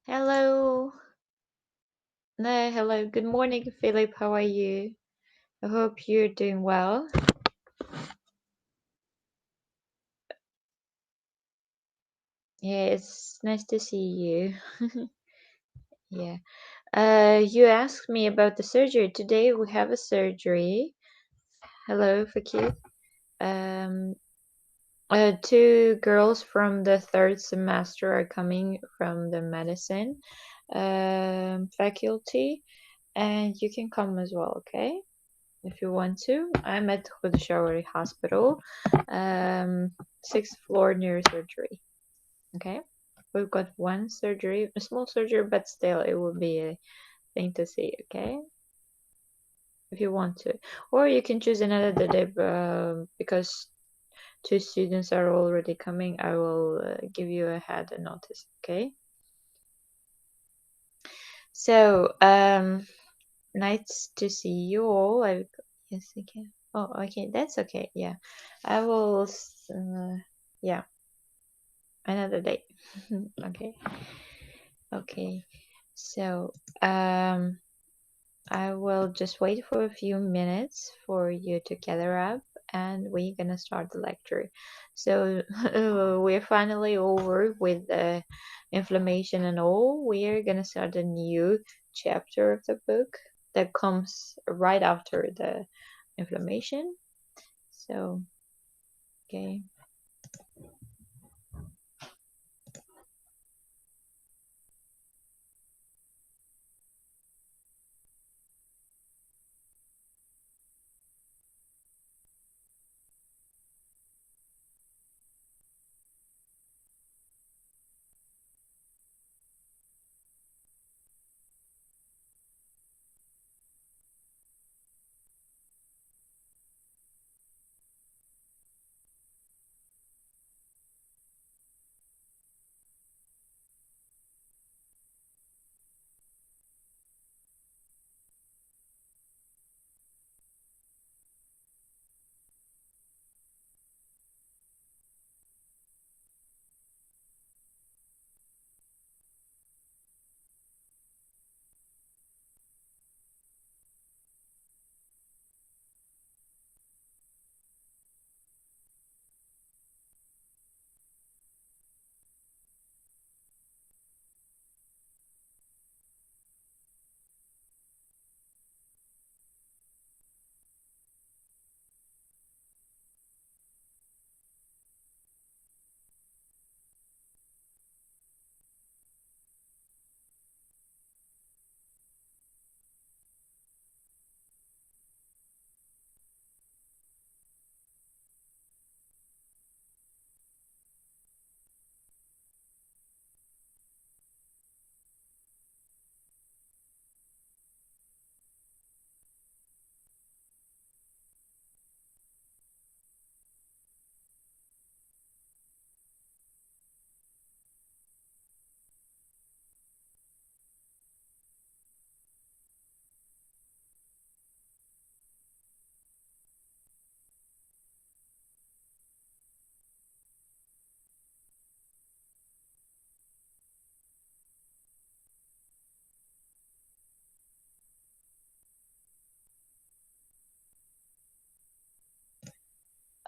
Hello. No, hello. Good morning, Philip. How are you? I hope you're doing well. Yeah, it's nice to see you. Yeah. You asked me about the surgery. Today we have a surgery. Hello, Fakir. Um, two girls from the third semester are coming from the medicine faculty, and you can come as well, okay? If you want to. I'm at Khudshawari Hospital, sixth floor near surgery. Okay, we've got one surgery, a small surgery, but still it will be a thing to see. Okay, if you want to, or you can choose another day because two students are already coming. I will give you a head notice. Okay, so nice to see you all. Yes, okay. Oh, okay, that's okay. Yeah, I will. Yeah, another day. Okay, okay. So, I will just wait for a few minutes for you to gather up, and we're gonna start the lecture. So, we're finally over with the inflammation and all. We're gonna start a new chapter of the book that comes right after the inflammation. So, okay.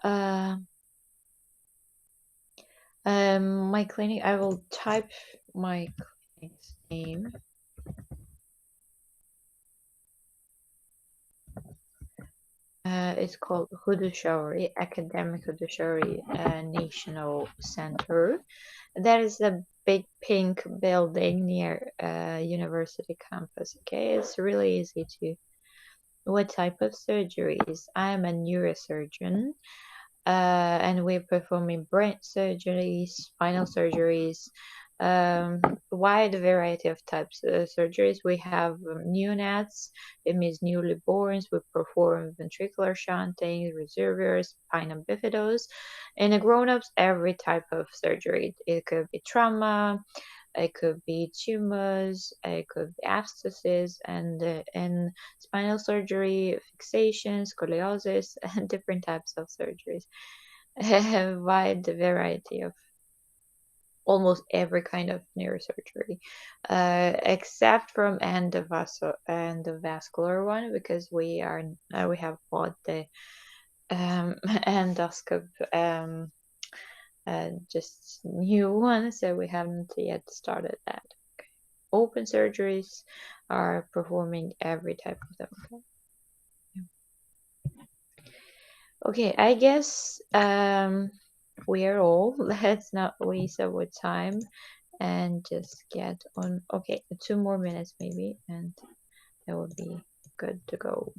Uh, my clinic. I will type my clinic's name. It's called Hudushauri Academic Hudushauri National Center. That is a big pink building near university campus. Okay, it's really easy to. What type of surgeries? I am a neurosurgeon, and we're performing brain surgeries, spinal surgeries, wide variety of types of surgeries. We have neonates, it means newly borns. We perform ventricular shunting, reservoirs, spinal bifidos. And the grown-ups, every type of surgery. It could be trauma, it could be tumors, it could be abscesses, and spinal surgery, fixation, scoliosis, and different types of surgeries. A wide variety of. almost every kind of neurosurgery, except from endovascular one, because we have bought the endoscope, just new one, so we haven't yet started that. Open surgeries are performing every type of them. Okay, I guess we are all. Let's not waste our time and just get on. Okay, 2 more minutes maybe, and that will be good to go.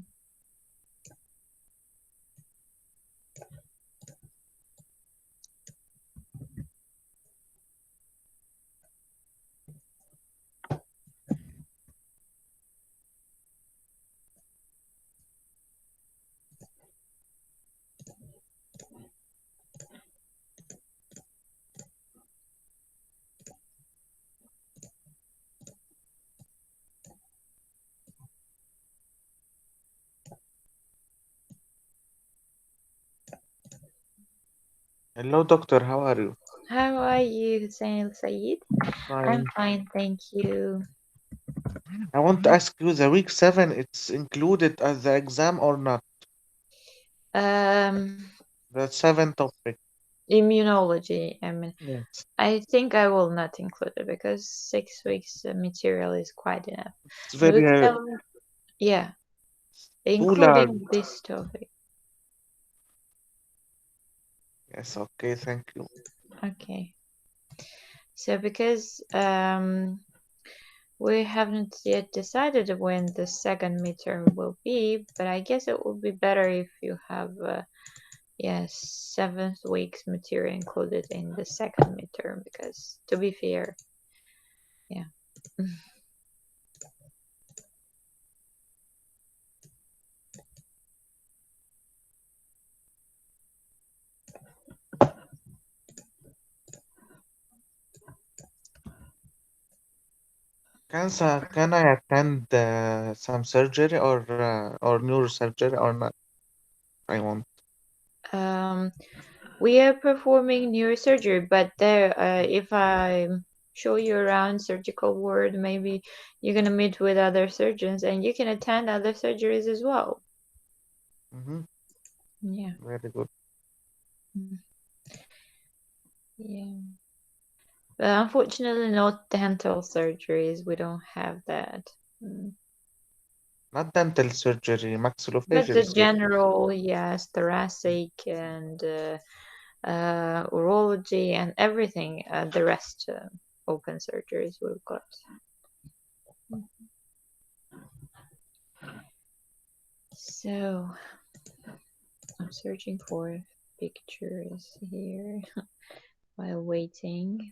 Hello, doctor. How are you? How are you, Hussein Saeed? I'm Fine. fine, thank you. I want to ask you, the week 7, it's included as the exam or not? Um, The 7th topic. Immunology. I mean, Yes. I think I will not include it because 6 weeks material is quite enough. It's Week very seven, yeah, too large. including this topic. Yes, okay, thank you. Okay. So because we haven't yet decided when the second midterm will be, but I guess it would be better if you have yes, 7th week's material included in the second midterm, because to be fair, yeah. Can I attend some surgery or neurosurgery or not? I want. Um, we are performing neurosurgery, but there, if I show you around surgical ward, maybe you're gonna meet with other surgeons and you can attend other surgeries as well. Mm-hmm. Yeah. Very good. Mm. Yeah. But unfortunately, not dental surgeries. We don't have that. Mm. Not dental surgery, But maxillofacial the surgery. general, yes, thoracic and urology and everything, the rest open surgeries we've got. So I'm searching for pictures here while waiting.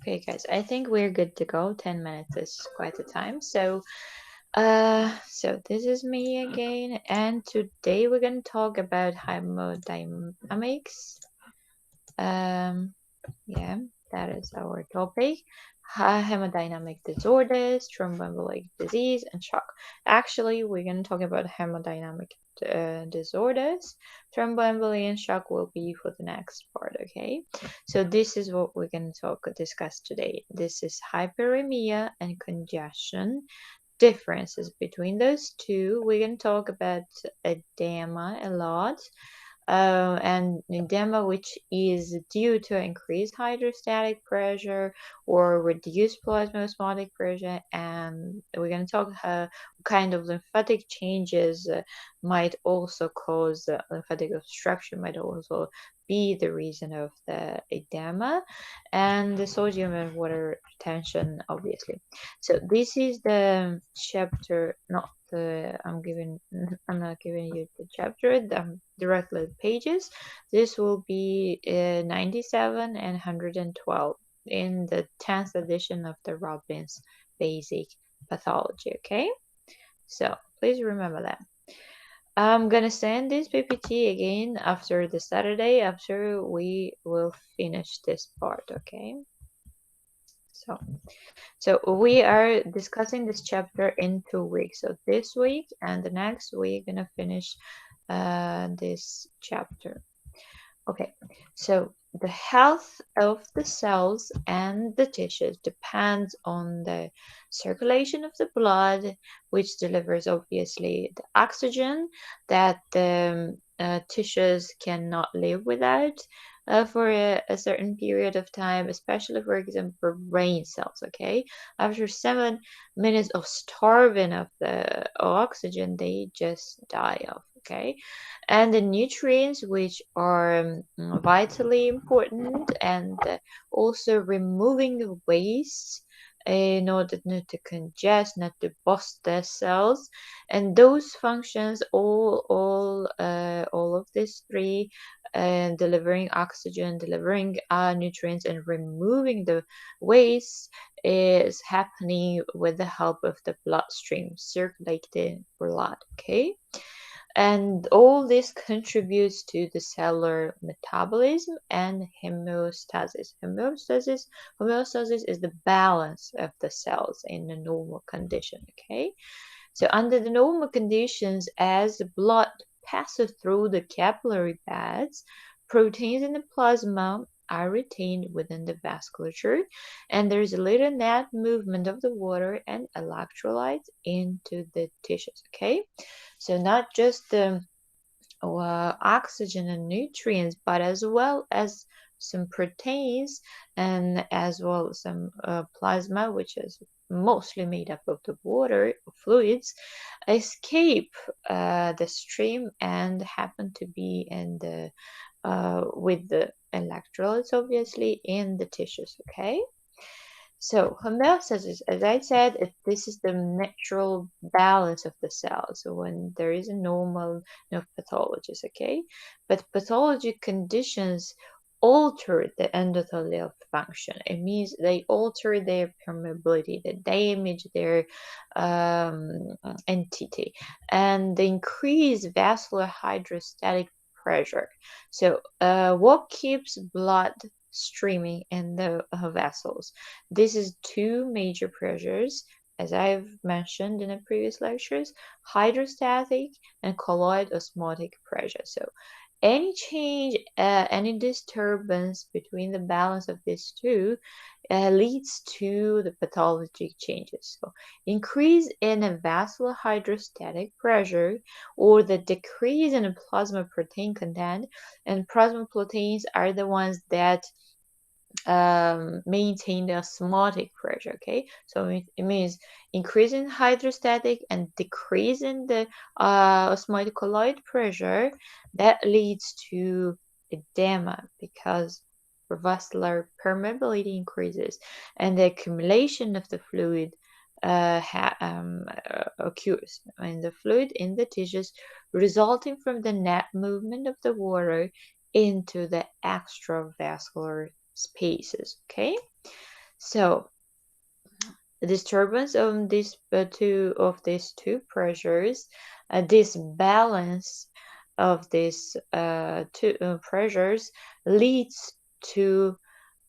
Okay, guys, I think we're good to go. 10 minutes is quite a time. So this is me again, and today we're gonna talk about hemodynamics. Um, yeah, that is our topic. Hemodynamic disorders, thromboembolic disease, and shock. Actually, we're going to talk about hemodynamic disorders. Thromboembolic and shock will be for the next part, okay? So this is what we're going to discuss today. This is hyperemia and congestion. Differences between those two. We're going to talk about edema a lot, and edema, which is due to increased hydrostatic pressure or reduced plasmaosmotic pressure. And we're going to talk how kind of lymphatic changes might also cause lymphatic obstruction, might also be the reason of the edema, and the sodium and water retention, obviously. So this is the chapter, no, I'm not giving you the chapter. Directly the pages. This will be 97 and 112 in the 10th edition of the Robbins Basic Pathology. Okay, so please remember that. I'm gonna send this PPT again after the Saturday after we will finish this part. Okay, so. So we are discussing this chapter in 2 weeks. So this week and the next we're gonna finish this chapter. Okay, so the health of the cells and the tissues depends on the circulation of the blood, which delivers obviously the oxygen that the tissues cannot live without for a certain period of time, especially for example for brain cells. Okay, after 7 minutes of starving of the oxygen, they just die off. Okay, and the nutrients which are vitally important, and also removing the waste in order not to congest, not to bust the cells, and those functions, all of these three, delivering oxygen, delivering nutrients, and removing the waste is happening with the help of the bloodstream, circulating blood. Okay, and all this contributes to the cellular metabolism and homeostasis. Homeostasis is the balance of the cells in a normal condition. Okay, so under the normal conditions, as the blood passes through the capillary beds, proteins in the plasma are retained within the vasculature, and there is a little net movement of the water and electrolytes into the tissues. Okay, so not just the oxygen and nutrients, but as well as some proteins, and as well as some plasma, which is mostly made up of the water fluids, escape the stream and happen to be in the with the electrolytes obviously in the tissues. Okay, so homeostasis, as I said, this is the natural balance of the cell. So when there is a normal, pathologies, okay, but pathology conditions alter the endothelial function. It means they alter their permeability, they damage their entity, and they increase vascular hydrostatic pressure. So, what keeps blood streaming in the vessels? This is two major pressures, as I've mentioned in the previous lectures: hydrostatic and colloid osmotic pressure. So any change, any disturbance between the balance of these two leads to the pathologic changes. So increase in a vascular hydrostatic pressure, or the decrease in a plasma protein content, and plasma proteins are the ones that maintain the osmotic pressure. Okay, so it means increasing hydrostatic and decreasing the osmotic colloid pressure, that leads to edema because vascular permeability increases and the accumulation of the fluid occurs in the fluid in the tissues, resulting from the net movement of the water into the extravascular spaces. Okay, so the disturbance of these two pressures, this balance of these two pressures leads to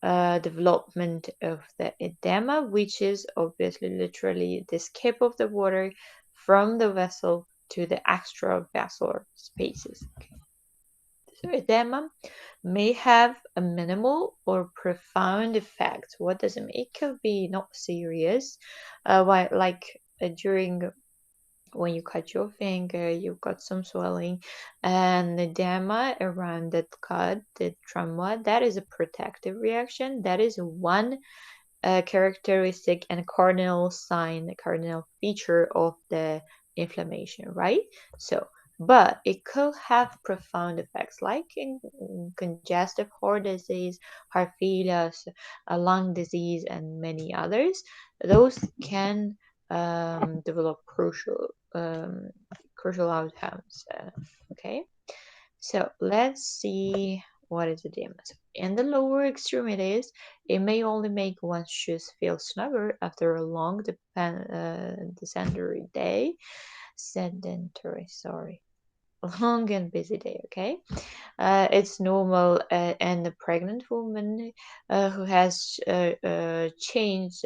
development of the edema, which is obviously literally the escape of the water from the vessel to the extravascular spaces. Okay. So edema may have a minimal or profound effect. What does it mean? It could be not serious, during when you cut your finger, you've got some swelling, and edema around that cut, the trauma. That is a protective reaction. That is one characteristic and cardinal sign, the cardinal feature of the inflammation, right? So, but it could have profound effects like in congestive heart disease, heart failure, lung disease, and many others. Those can develop crucial um, crucial outcomes. Okay, so let's see what is the damage. In the lower extremities, it may only make one's shoes feel snugger after a long sedentary, sorry, long and busy day. Okay, it's normal, and a pregnant woman who has changed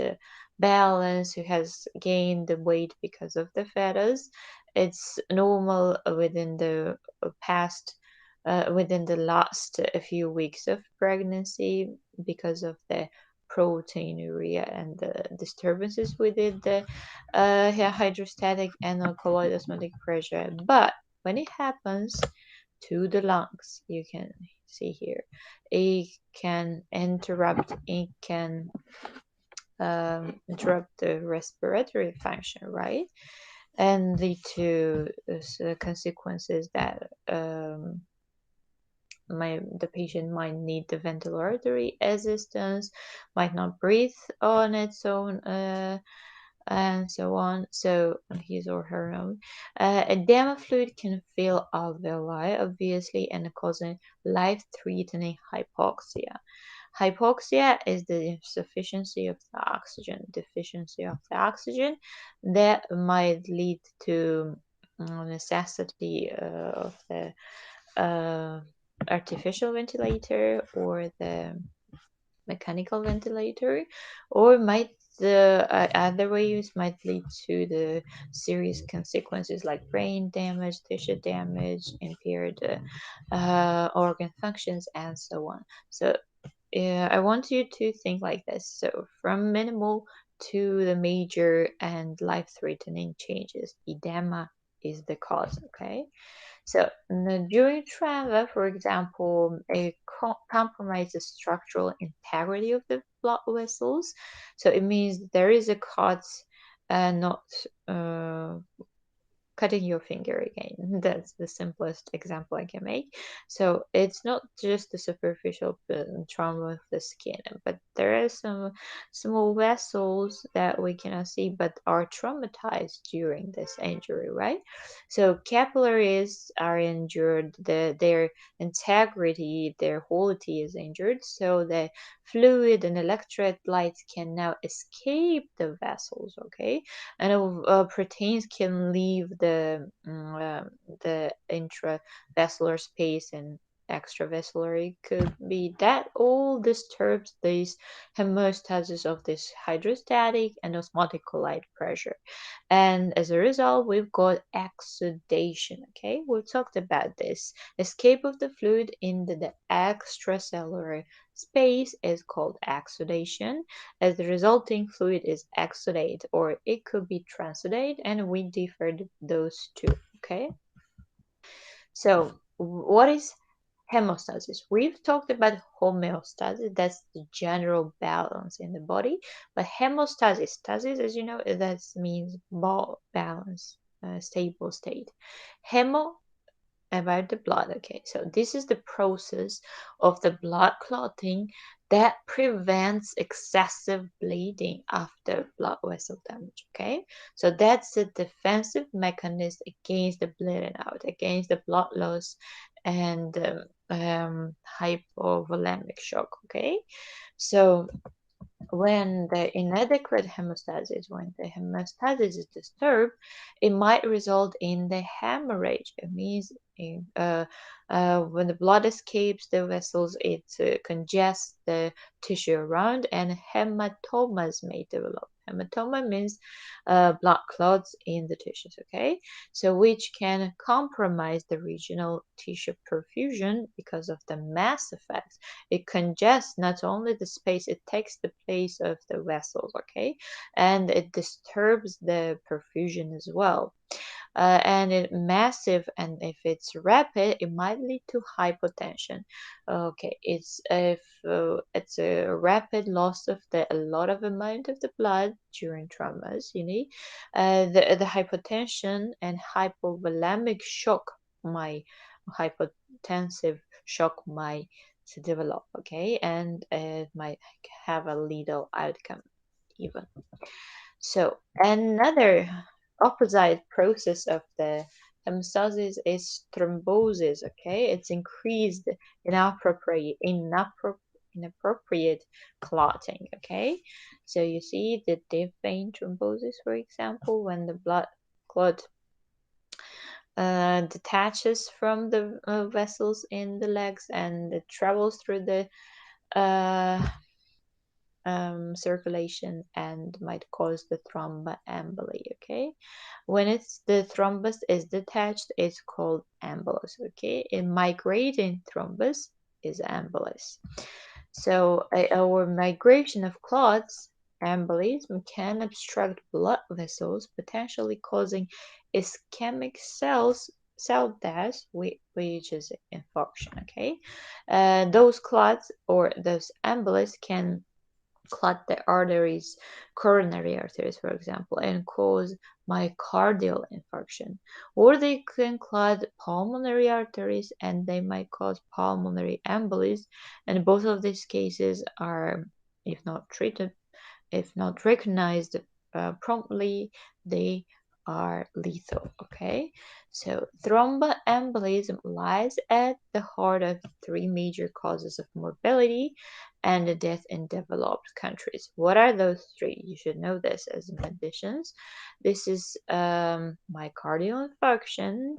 balance, who has gained the weight because of the fetus. It's normal within the last few weeks of pregnancy because of the proteinuria and the disturbances within the hydrostatic and colloid osmotic pressure. But when it happens to the lungs, you can see here, it can interrupt the respiratory function, right? And lead to consequences that the patient might need the ventilatory assistance, might not breathe on its own, and so on. So his or her own. Edema fluid can fill alveoli, obviously, and causing life-threatening hypoxia. Hypoxia is the insufficiency of the oxygen, deficiency of the oxygen that might lead to necessity of the uh, artificial ventilator or the mechanical ventilator, or might the other ways might lead to the serious consequences like brain damage, tissue damage, impaired organ functions, and so on. So I want you to think like this. So from minimal to the major and life-threatening changes, edema is the cause. Okay. So during trauma, for example, it compromises the structural integrity of the blood vessels. So it means there is a cut, not uh, cutting your finger again. That's the simplest example I can make. So it's not just the superficial trauma of the skin, but there are some small vessels that we cannot see but are traumatized during this injury, right? So capillaries are injured, their integrity, their quality is injured, so the fluid and electrolytes can now escape the vessels, okay? And proteins can leave the intravascular space and extravascular. It could be that all disturbs this hemostasis of this hydrostatic and osmotic colloid pressure, and as a result we've got exudation. Okay, we've talked about this. Escape of the fluid in the extracellular space is called exudation, as the resulting fluid is exudate, or it could be transudate, and we differed those two. Okay, so what is hemostasis? We've talked about homeostasis, that's the general balance in the body, but hemostasis, stasis, as you know, that means balance, stable state. Hemo about the blood. Okay, so this is the process of the blood clotting that prevents excessive bleeding after blood vessel damage. Okay, so that's a defensive mechanism against the bleeding out, against the blood loss and hypovolemic shock. Okay, so when the inadequate hemostasis, when the hemostasis is disturbed, it might result in the hemorrhage. It means when the blood escapes the vessels, it congests the tissue around, and hematomas may develop. Hematoma means blood clots in the tissues, okay? So, which can compromise the regional tissue perfusion because of the mass effect. It congests not only the space, it takes the place of the vessels, okay? And it disturbs the perfusion as well. And it massive, and if it's rapid, it might lead to hypotension. Okay, it's if it's a rapid loss of a lot of amount of the blood during traumas, the hypotension and hypovolemic shock, my hypotensive shock might to develop, okay, and it might have a lethal outcome even. So another opposite process of the hemostasis is thrombosis. Okay, it's increased inappropriate clotting. Okay, so you see the deep vein thrombosis, for example, when the blood clot detaches from the vessels in the legs and it travels through the uh, circulation and might cause the thromboemboli. Okay, when it's the thrombus is detached, it's called embolus. Okay, a migrating thrombus is embolus. So our migration of clots, embolism, can obstruct blood vessels, potentially causing ischemic cell death, which is infarction. Okay, those clots or those embolisms can clot the arteries, coronary arteries, for example, and cause myocardial infarction. Or they can clot pulmonary arteries and they might cause pulmonary embolism. And both of these cases are, if not treated, if not recognized promptly, they are lethal. Okay, so thromboembolism lies at the heart of three major causes of morbidity and death in developed countries. What are those three? You should know this as conditions. This is myocardial infarction,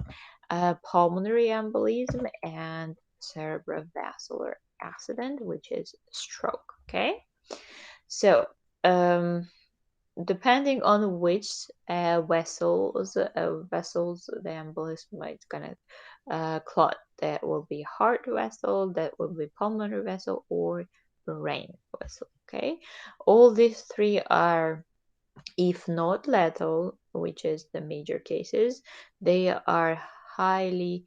pulmonary embolism, and cerebrovascular accident, which is stroke. Okay, so um, depending on which vessels the embolism might gonna clot, that will be heart vessel, that will be pulmonary vessel, or brain vessel. Okay, all these three are, if not lethal, which is the major cases, they are highly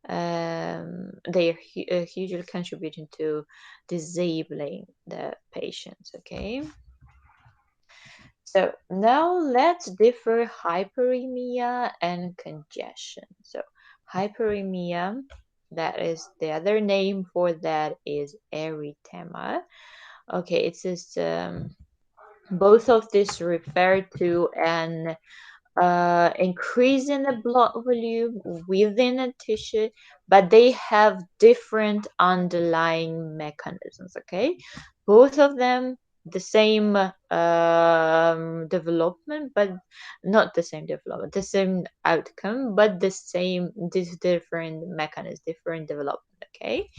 they are hugely contributing to disabling the patients. Okay, so now let's differ hyperemia and congestion. So hyperemia, that is the other name for that is erythema. Okay, it's just both of these refer to an increase in the blood volume within a tissue, but they have different underlying mechanisms. Okay, both of them the same development, but not the same development, the same outcome, but this different mechanism, different development. Okay,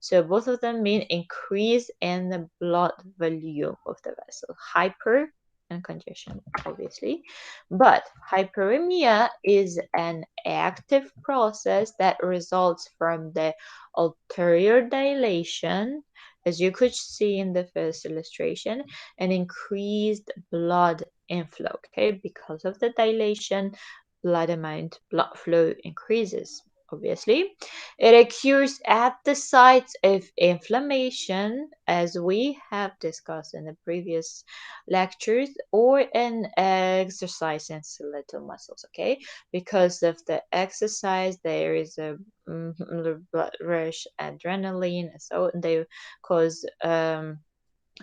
so both of them mean increase in the blood volume of the vessel, hyper and congestion, obviously. But hyperemia is an active process that results from the ulterior dilation, as you could see in the first illustration, and increased blood inflow. Okay, because of the dilation, blood flow increases. Obviously, it occurs at the sites of inflammation, as we have discussed in the previous lectures, or in exercise and skeletal muscles. Okay, because of the exercise, there is a blood rush, adrenaline, so they cause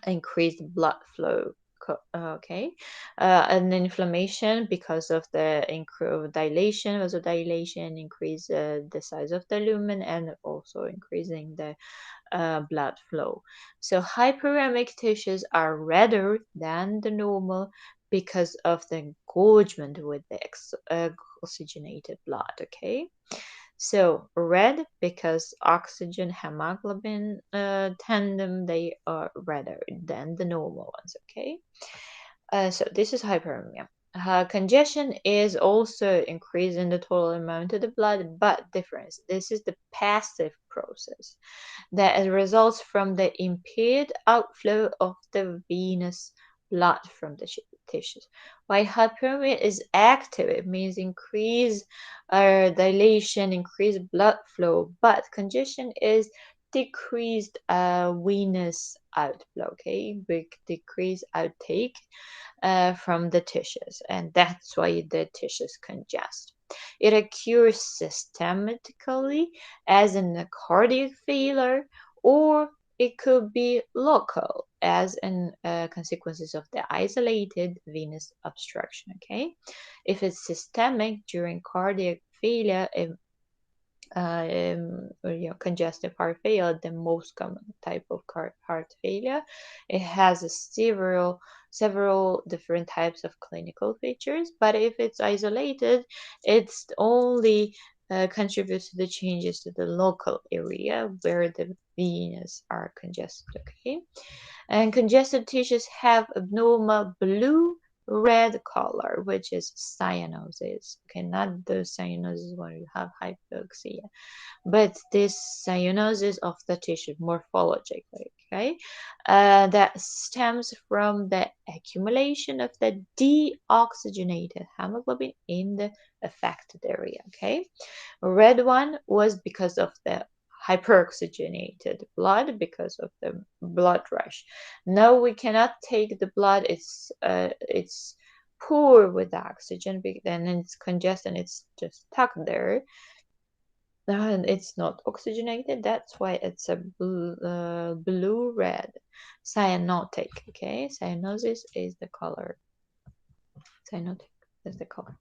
increased blood flow. Okay, and inflammation because of the dilation, vasodilation, increase the size of the lumen and also increasing the blood flow. So hyperemic tissues are redder than the normal because of the engorgement with the oxygenated blood. Okay, so red because oxygen hemoglobin tandem, they are redder than the normal ones. Okay, so this is hyperemia. Congestion is also increasing the total amount of the blood, but difference. This is the passive process that results from the impaired outflow of the venous blood from the tissues. While hyperemia is active, it means increased dilation, increased blood flow, but congestion is decreased venous outflow, okay, big decreased outtake from the tissues, and that's why the tissues congest. It occurs systematically as in a cardiac failure, or it could be local, as in consequences of the isolated venous obstruction. Okay, if it's systemic during cardiac failure, or, congestive heart failure, the most common type of heart failure. It has several different types of clinical features, but if it's isolated, it's only contributes to the changes to the local area where the veins are congested. Okay, and congested tissues have abnormal blue red color, which is cyanosis. Okay, not the cyanosis where you have hypoxia, but this cyanosis of the tissue morphologically. Okay, that stems from the accumulation of the deoxygenated hemoglobin in the affected area. Okay, red one was because of the hyperoxygenated blood, because of the blood rush. No, we cannot take the blood. It's poor with oxygen, then it's congested. It's just stuck there, and it's not oxygenated. That's why it's a blue red cyanotic. Okay, cyanosis is the color. Cyanotic is the color.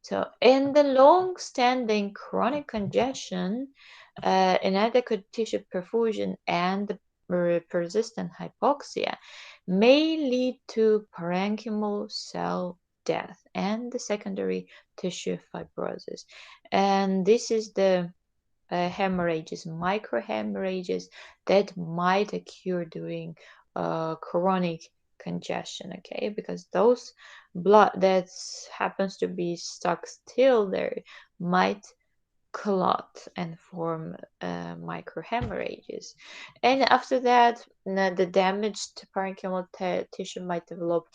So, in the long-standing chronic congestion, inadequate tissue perfusion and persistent hypoxia may lead to parenchymal cell death and the secondary tissue fibrosis. And this is the hemorrhages, microhemorrhages that might occur during chronic congestion. Okay, because those blood that happens to be stuck still there might clot and form microhemorrhages, and after that the damaged parenchymal tissue might develop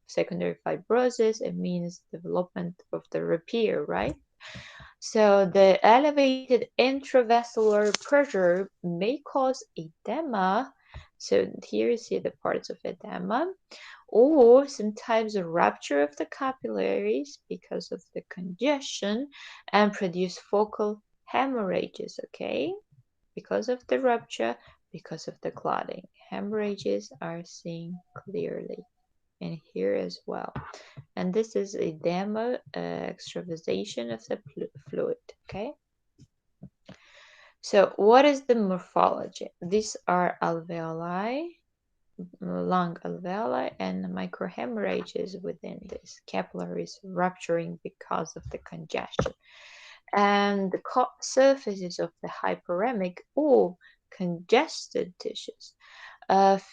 secondary fibrosis. It means development of the repair, right? So the elevated intravascular pressure may cause edema. So here you see the parts of edema, or sometimes a rupture of the capillaries because of the congestion and produce focal hemorrhages. Okay, because of the rupture, because of the clotting, hemorrhages are seen clearly, and here as well. And this is edema, extravasation of the fluid. Okay, so what is the morphology? These are alveoli, lung alveoli, and microhemorrhages within this, capillaries rupturing because of the congestion, and the surfaces of the hyperemic or congested tissues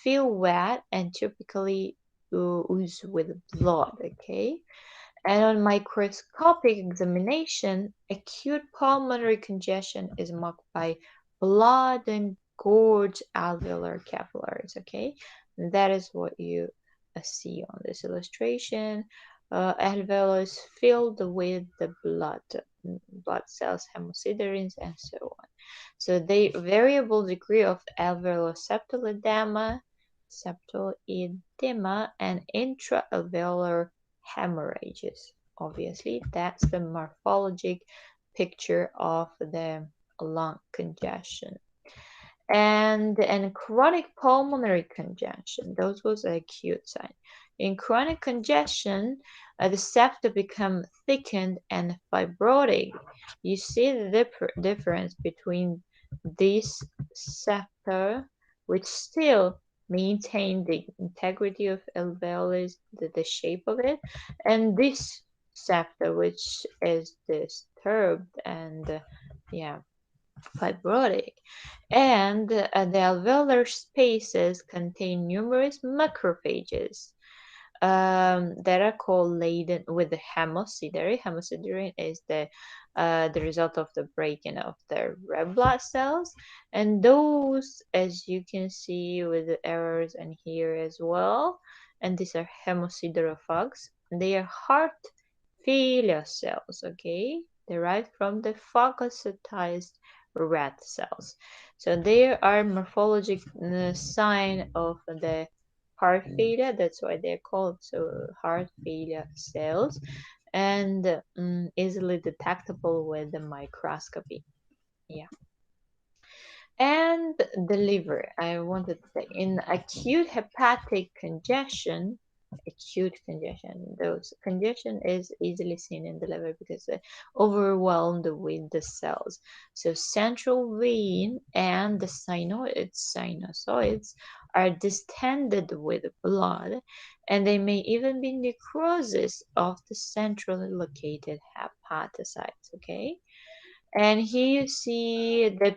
feel wet and typically ooze with blood. Okay, and on microscopic examination, acute pulmonary congestion is marked by blood and gorge alveolar capillaries. Okay, and that is what you see on this illustration. Alveolus filled with the blood cells, hemosiderins, and so on. So the variable degree of alveolar septal edema, and intraalveolar hemorrhages. Obviously, that's the morphologic picture of the lung congestion. And chronic pulmonary congestion, those was an acute sign. In chronic congestion, the septa become thickened and fibrotic. You see the difference between this septa, which still maintain the integrity of alveolus, the shape of it, and this septa, which is disturbed and yeah, fibrotic. And the alveolar spaces contain numerous macrophages that are called laden with the hemosiderin. Hemosiderin is the result of the breaking of the red blood cells, and those, as you can see with the arrows and here as well, and these are hemosiderophags. They are heart failure cells. Okay, derived from the phagocytized red cells. So they are morphologic sign of the heart failure. That's why they're called so heart failure cells, and easily detectable with the microscopy. Yeah. And the liver, I wanted to say, in acute hepatic congestion, those congestion is easily seen in the liver because they're overwhelmed with the cells. So central vein and the sinusoids are distended with blood, and they may even be necrosis of the centrally located hepatocytes. Okay. And here you see the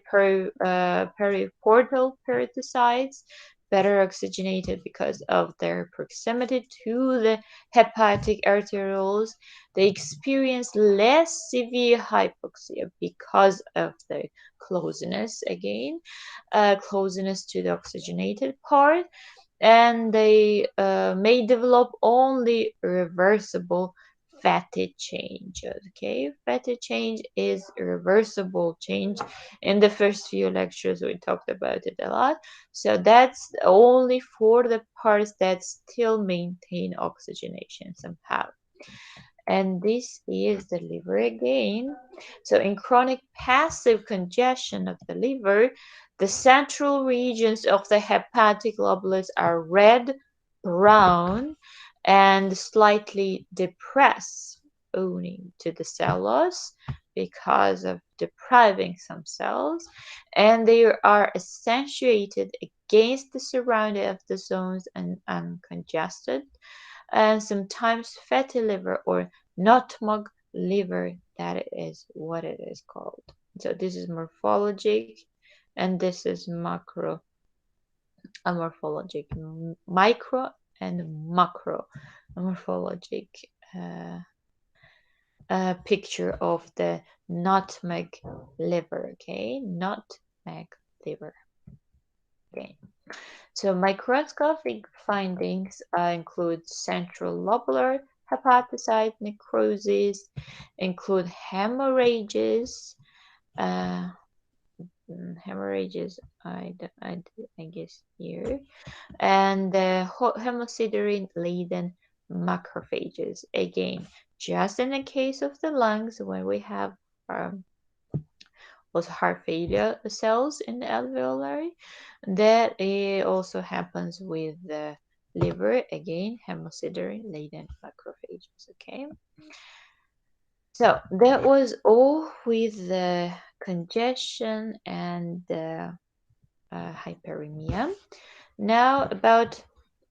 periportal pericytes, better oxygenated because of their proximity to the hepatic arterioles. They experience less severe hypoxia because of the closeness, again, closeness to the oxygenated part, and they may develop only reversible fatty change. Okay, fatty change is reversible change. In the first few lectures we talked about it a lot, so that's only for the parts that still maintain oxygenation somehow. And this is the liver again. So in chronic passive congestion of the liver, the central regions of the hepatic globules are red, brown, and slightly depressed, owing to the cell loss because of depriving some cells, and they are accentuated against the surrounding of the zones and uncongested, and sometimes fatty liver or nutmeg liver, that is what it is called. So this is morphologic, and this is macro, morphologic, micro and macro morphologic uh, picture of the nutmeg liver. Okay, nutmeg liver. Okay. So microscopic findings include central lobular hepatocyte necrosis, include hemorrhages, uh, hemorrhages, I guess here, and hemosiderin-laden macrophages. Again, just in the case of the lungs, when we have um, also heart failure cells in the alveoli. That also happens with the liver, again, hemosiderin-laden macrophages. Okay, so that was all with the congestion and the hyperemia. Now about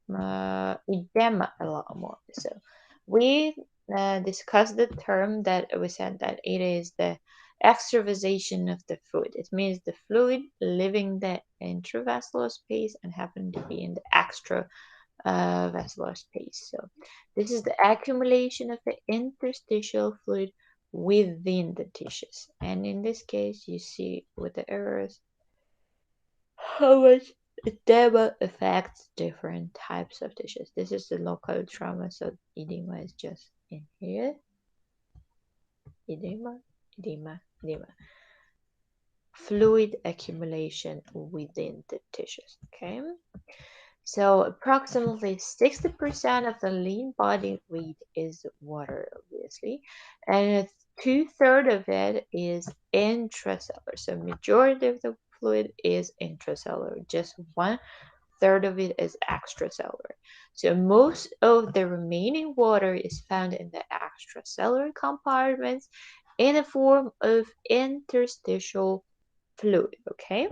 edema a lot more. So we discussed the term that we said that it is the extravasation of the fluid. It means the fluid leaving the intravascular space and happen to be in the extra vascular space. So this is the accumulation of the interstitial fluid within the tissues. And in this case, you see with the arrows how much edema affects different types of tissues. This is the local trauma, so edema is just in here. Edema, edema, edema. Fluid accumulation within the tissues. Okay. So approximately 60% of the lean body weight is water, obviously, and two-thirds of it is intracellular. So majority of the fluid is intracellular. Just one-third of it is extracellular. So most of the remaining water is found in the extracellular compartments in the form of interstitial fluid. Okay.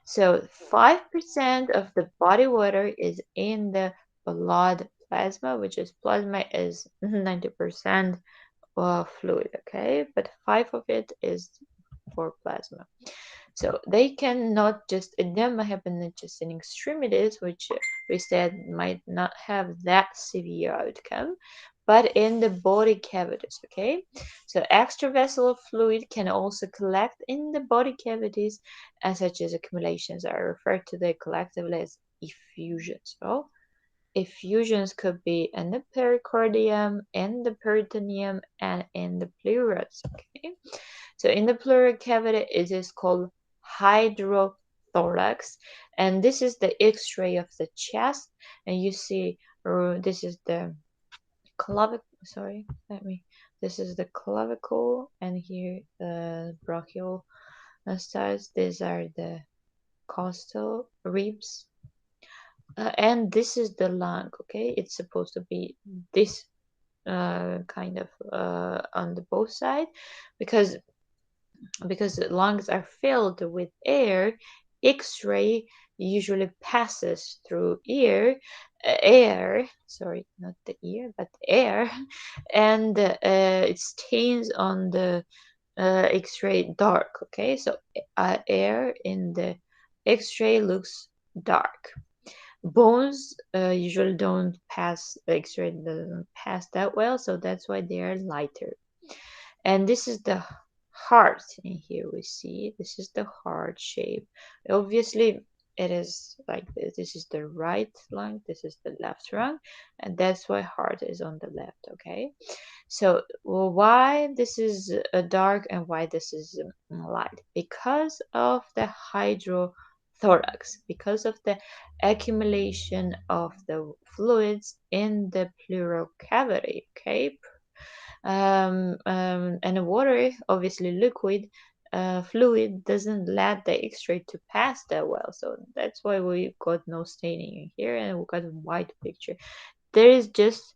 So 5% of the body water is in the blood plasma, which is plasma is 90% fluid, okay? But 5 of it is for plasma. So they cannot just edema happen not just in extremities, which we said might not have that severe outcome, but in the body cavities, okay? So extravascular fluid can also collect in the body cavities, and such as accumulations are referred to collectively as effusions. So effusions could be in the pericardium, in the peritoneum, and in the pleurals, okay? So in the pleural cavity, it is called hydrothorax, and this is the X-ray of the chest, and you see this is the clavicle. Sorry, let me. This is the clavicle, and here the brachial stars. These are the costal ribs, and this is the lung. Okay, it's supposed to be this kind of on the both side, because the lungs are filled with air. X-ray usually passes through air, sorry, not the ear, but air, and it stains on the X-ray dark. Okay, so air in the X-ray looks dark. Bones usually don't pass, X-ray doesn't pass that well, so that's why they are lighter. And this is the heart in here. We see this is the heart shape. Obviously it is like this is the right lung, this is the left lung, and that's why heart is on the left. Okay, so why this is dark and why this is light? Because of the hydrothorax, because of the accumulation of the fluids in the pleural cavity. Okay, and the water, obviously liquid, fluid doesn't let the X-ray to pass that well, so that's why we got no staining in here and we got a white picture. There is just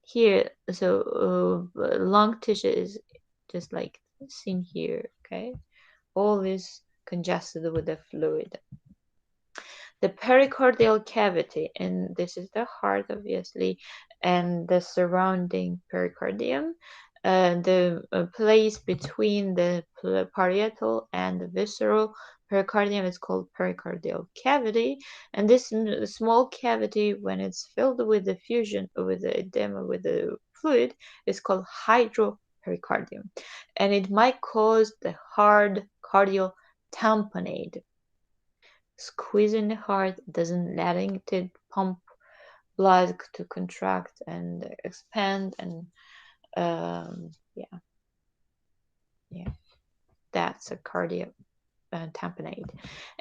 here, so lung tissue is just like seen here. Okay, all is congested with the fluid. The pericardial cavity, and this is the heart obviously, and the surrounding pericardium, the place between the parietal and the visceral pericardium is called pericardial cavity. And this small cavity, when it's filled with the fusion, with the edema, with the fluid, is called hydropericardium, and it might cause the hard cardial tamponade, squeezing the heart, doesn't letting it pump blood to contract and expand, and yeah, yeah, that's a cardiac tamponade.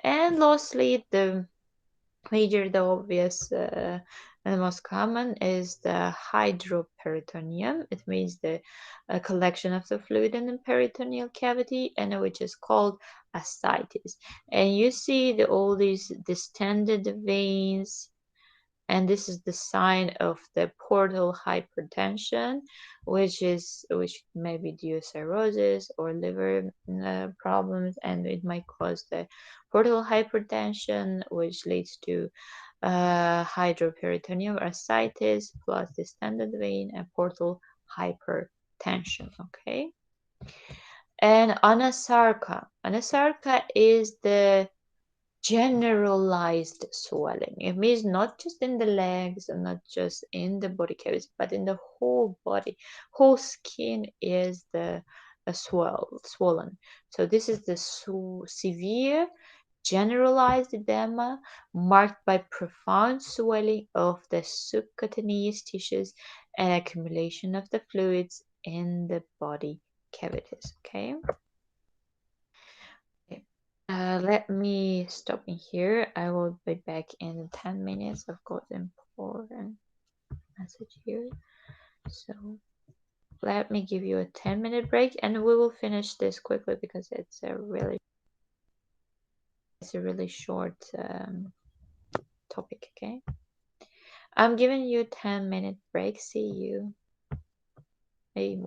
And lastly, the obvious and the most common is the hydroperitoneum. It means the collection of the fluid in the peritoneal cavity, and which is called ascites. And you see all these distended veins, and this is the sign of the portal hypertension, which may be due to cirrhosis or liver problems, and it might cause the portal hypertension, which leads to hydroperitoneum ascites plus distended vein and portal hypertension. Okay, and anasarca is the generalized swelling. It means not just in the legs and not just in the body cavities, but in the whole body. Whole skin is the swollen. So this is the severe generalized edema marked by profound swelling of the subcutaneous tissues and accumulation of the fluids in the body cavities. Okay. Okay. Let me stop in here. I will be back in 10 minutes. I've got important message here. So let me give you a 10-minute break and we will finish this quickly because it's a really short topic. Okay. I'm giving you a 10-minute break. See you. Hey.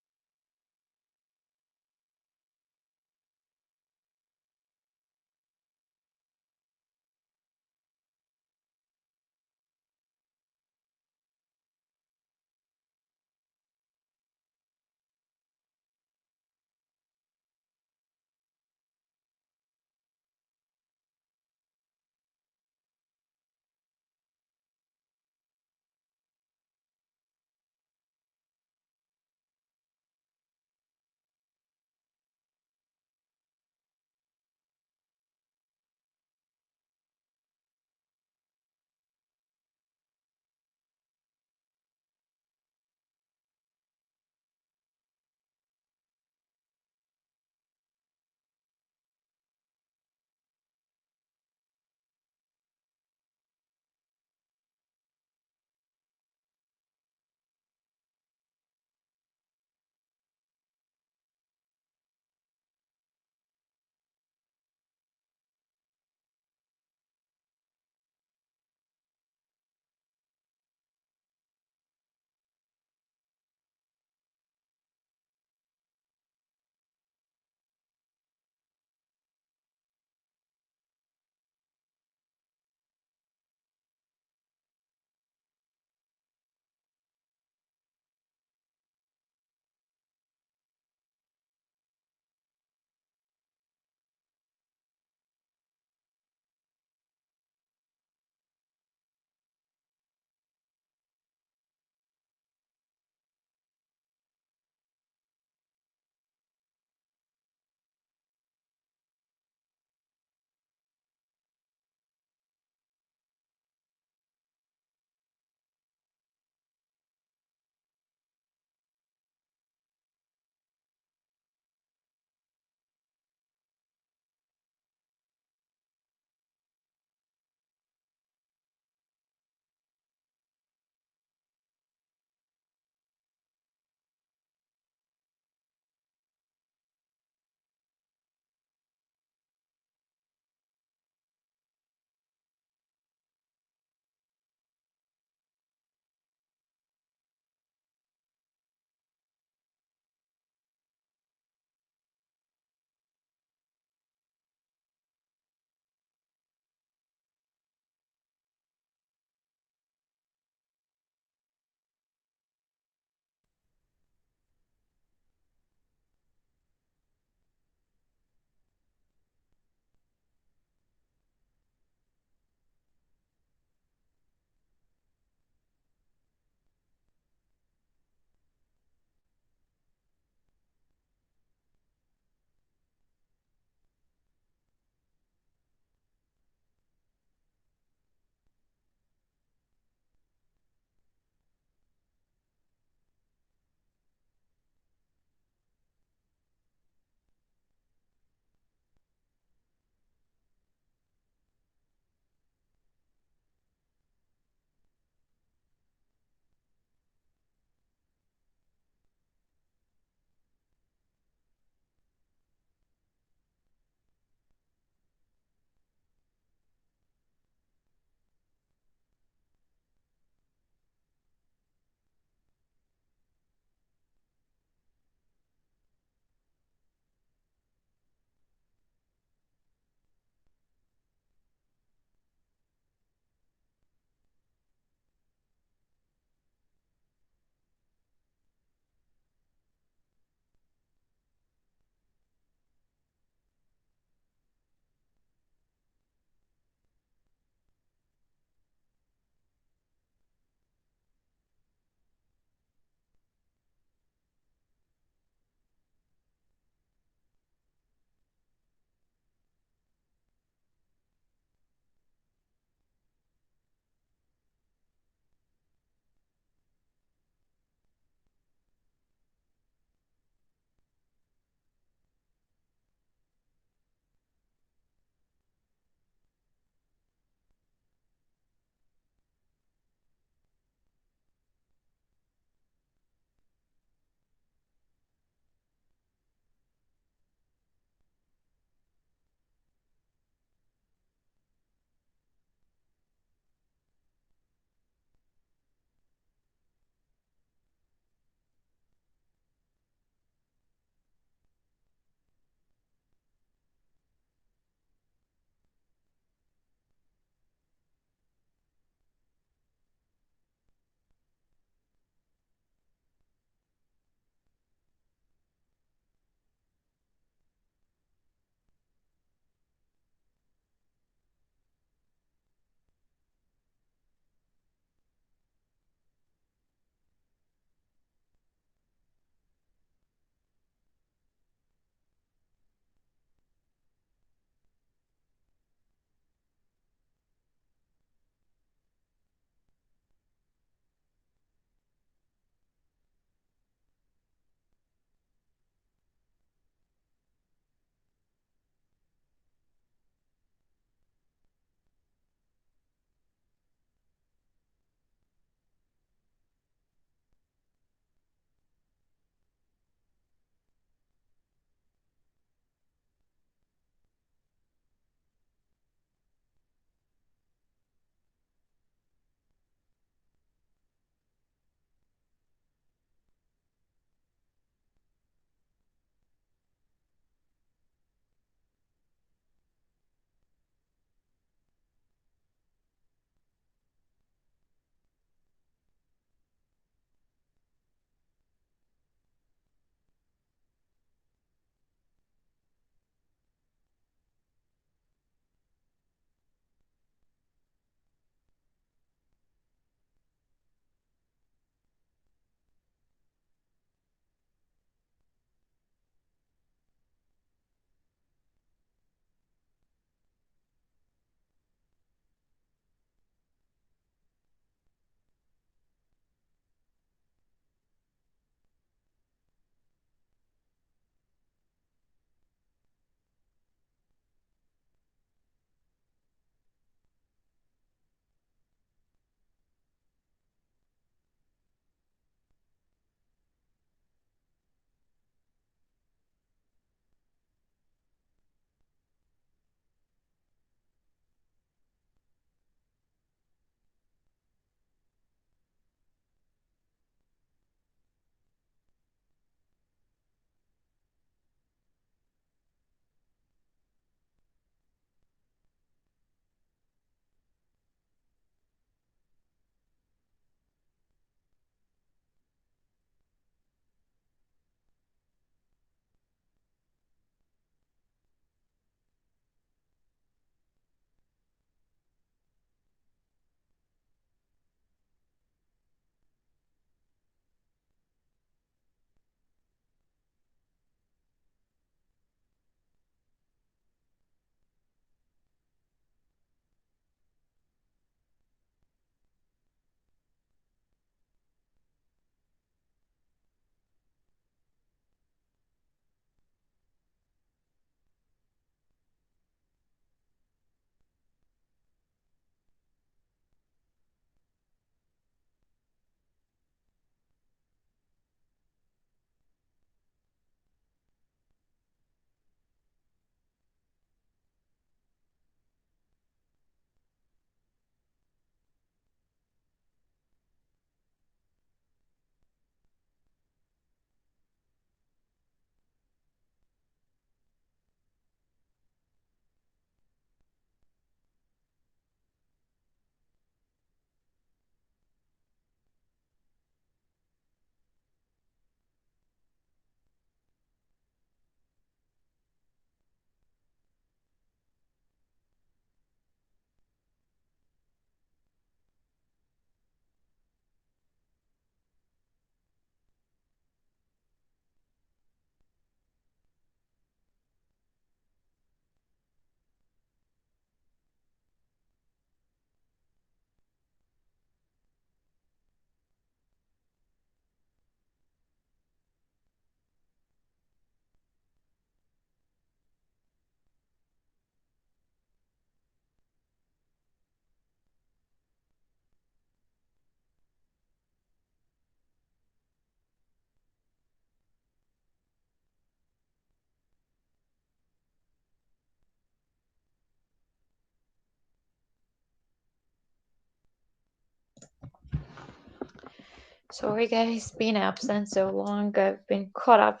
Sorry, guys, been absent so long. I've been caught up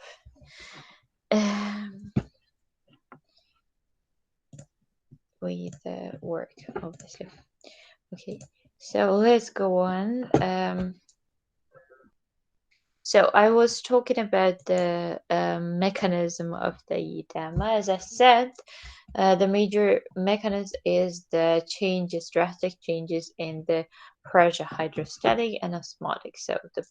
um, with work, obviously. Okay, so let's go on. So I was talking about the mechanism of the edema. As I said, the major mechanism is the changes, drastic changes in the pressure, hydrostatic and osmotic. So the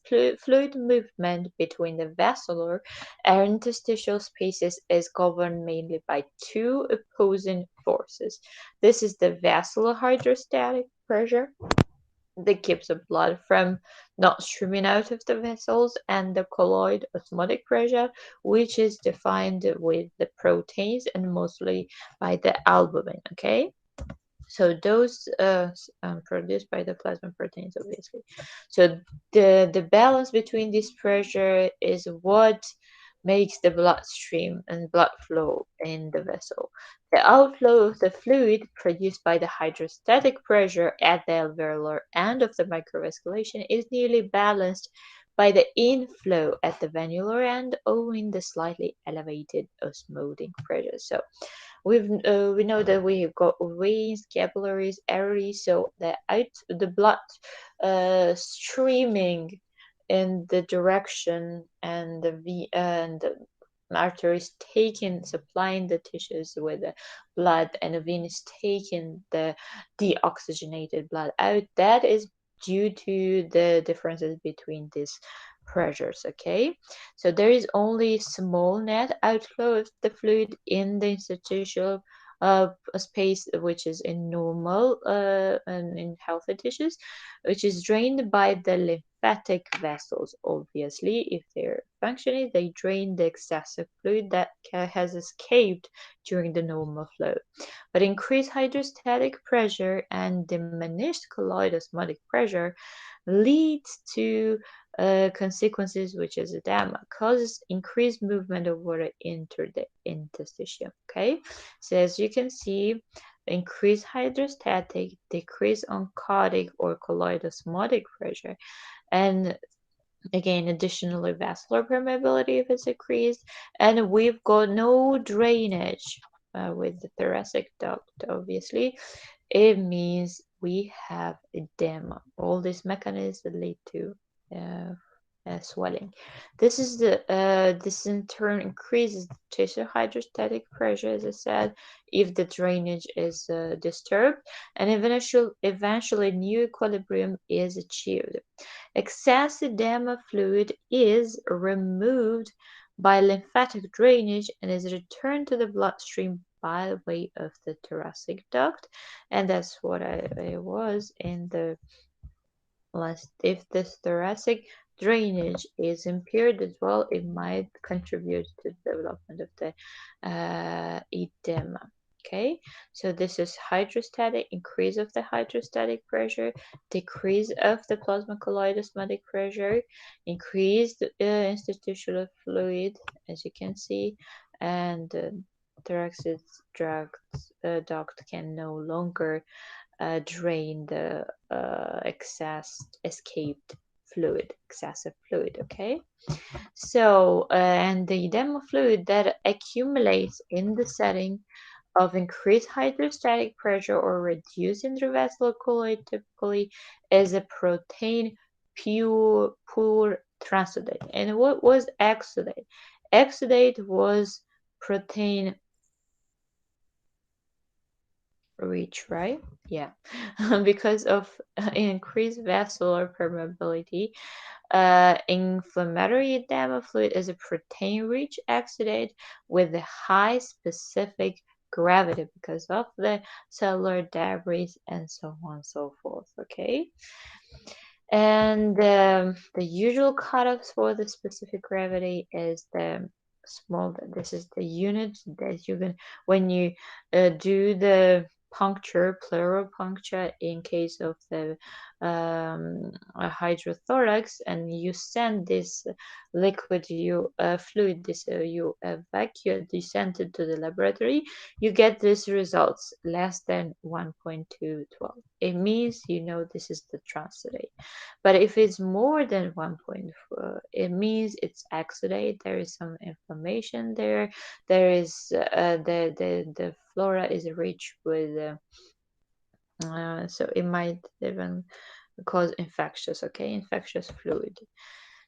fluid movement between the vascular and interstitial spaces is governed mainly by two opposing forces. This is the vascular hydrostatic pressure that keeps the blood from not streaming out of the vessels, and the colloid osmotic pressure, which is defined with the proteins and mostly by the albumin. Okay, so those produced by the plasma proteins, obviously. So the balance between this pressure is what makes the bloodstream and blood flow in the vessel. The outflow of the fluid produced by the hydrostatic pressure at the alveolar end of the microvasculation is nearly balanced by the inflow at the venular end, owing the slightly elevated osmotic pressure. So we know that we've got veins, capillaries, arteries, so the blood streaming in the direction, and the arteries taking supplying the tissues with the blood, and the veins taking the deoxygenated blood out. That is due to the differences between these pressures. Okay, so there is only small net outflow of the fluid in the interstitial space, which is in normal and in healthy tissues, which is drained by the lymphatic vessels. Obviously, if they're functioning, they drain the excessive fluid that has escaped during the normal flow. But increased hydrostatic pressure and diminished colloid osmotic pressure leads to consequences, which is edema, causes increased movement of water into the interstitium. Okay, so as you can see, increased hydrostatic, decreased oncotic or colloid osmotic pressure, and again, additionally, vascular permeability if it's increased, and we've got no drainage with the thoracic duct, obviously. It means we have edema. All these mechanisms that lead to uh, swelling. This in turn increases the tissue hydrostatic pressure, as I said, if the drainage is disturbed, and eventually new equilibrium is achieved. Excess edema fluid is removed by lymphatic drainage and is returned to the bloodstream by way of the thoracic duct, and that's what I was in the last. If this thoracic drainage is impaired as well, it might contribute to the development of the edema. Okay, so this is hydrostatic, increase of the hydrostatic pressure, decrease of the plasma colloid osmotic pressure, increase the interstitial fluid, as you can see, and thoracic duct can no longer drain the excessive fluid. Okay, so and the edema fluid that accumulates in the setting of increased hydrostatic pressure or reduced intravascular colloid typically is a protein poor transudate. And what was exudate? Exudate was protein rich, right? Yeah, because of increased vascular permeability. Inflammatory edema fluid is a protein-rich exudate with a high specific gravity because of the cellular debris and so on and so forth. Okay, and the usual cutoffs for the specific gravity is the small. This is the unit that you can when you do the puncture, pleural puncture in case of the a hydrothorax, and you send this liquid, fluid, this you vacuum, you send it to the laboratory, you get these results less than 1.212. It means you know this is the transudate. But if it's more than 1.4, it means it's exudate. There is some inflammation there. There is the flora is rich with so it might even cause infectious fluid.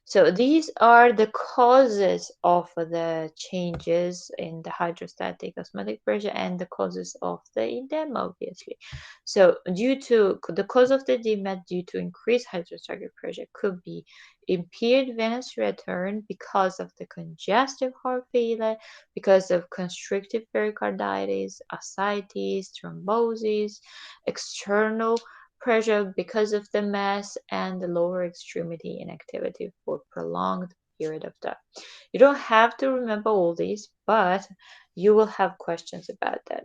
So these are the causes of the changes in the hydrostatic osmotic pressure and the causes of the edema, obviously. So due to the cause of the edema due to increased hydrostatic pressure could be impaired venous return because of the congestive heart failure, because of constrictive pericarditis, ascites, thrombosis, external pressure because of the mass, and the lower extremity inactivity for prolonged period of time. You don't have to remember all these, but you will have questions about that.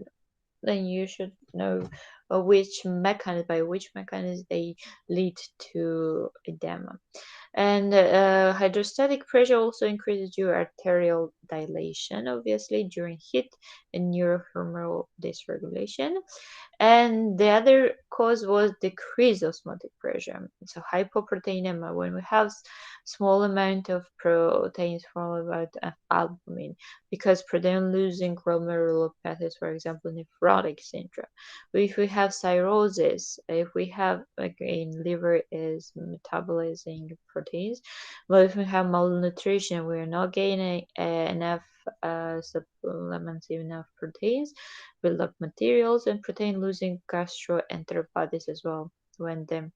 Then you should know by which mechanism they lead to edema. And hydrostatic pressure also increases your arterial dilation, obviously, during heat and neurohormonal dysregulation. And the other cause was decreased osmotic pressure. So hypoproteinemia, when we have small amount of proteins from about albumin, because protein losing glomerulopathies, for example, nephrotic syndrome. If we have cirrhosis, if we have again liver is metabolizing proteins, but if we have malnutrition, we are not gaining enough supplements, enough proteins, build up materials, and protein losing gastroenteropathies as well when the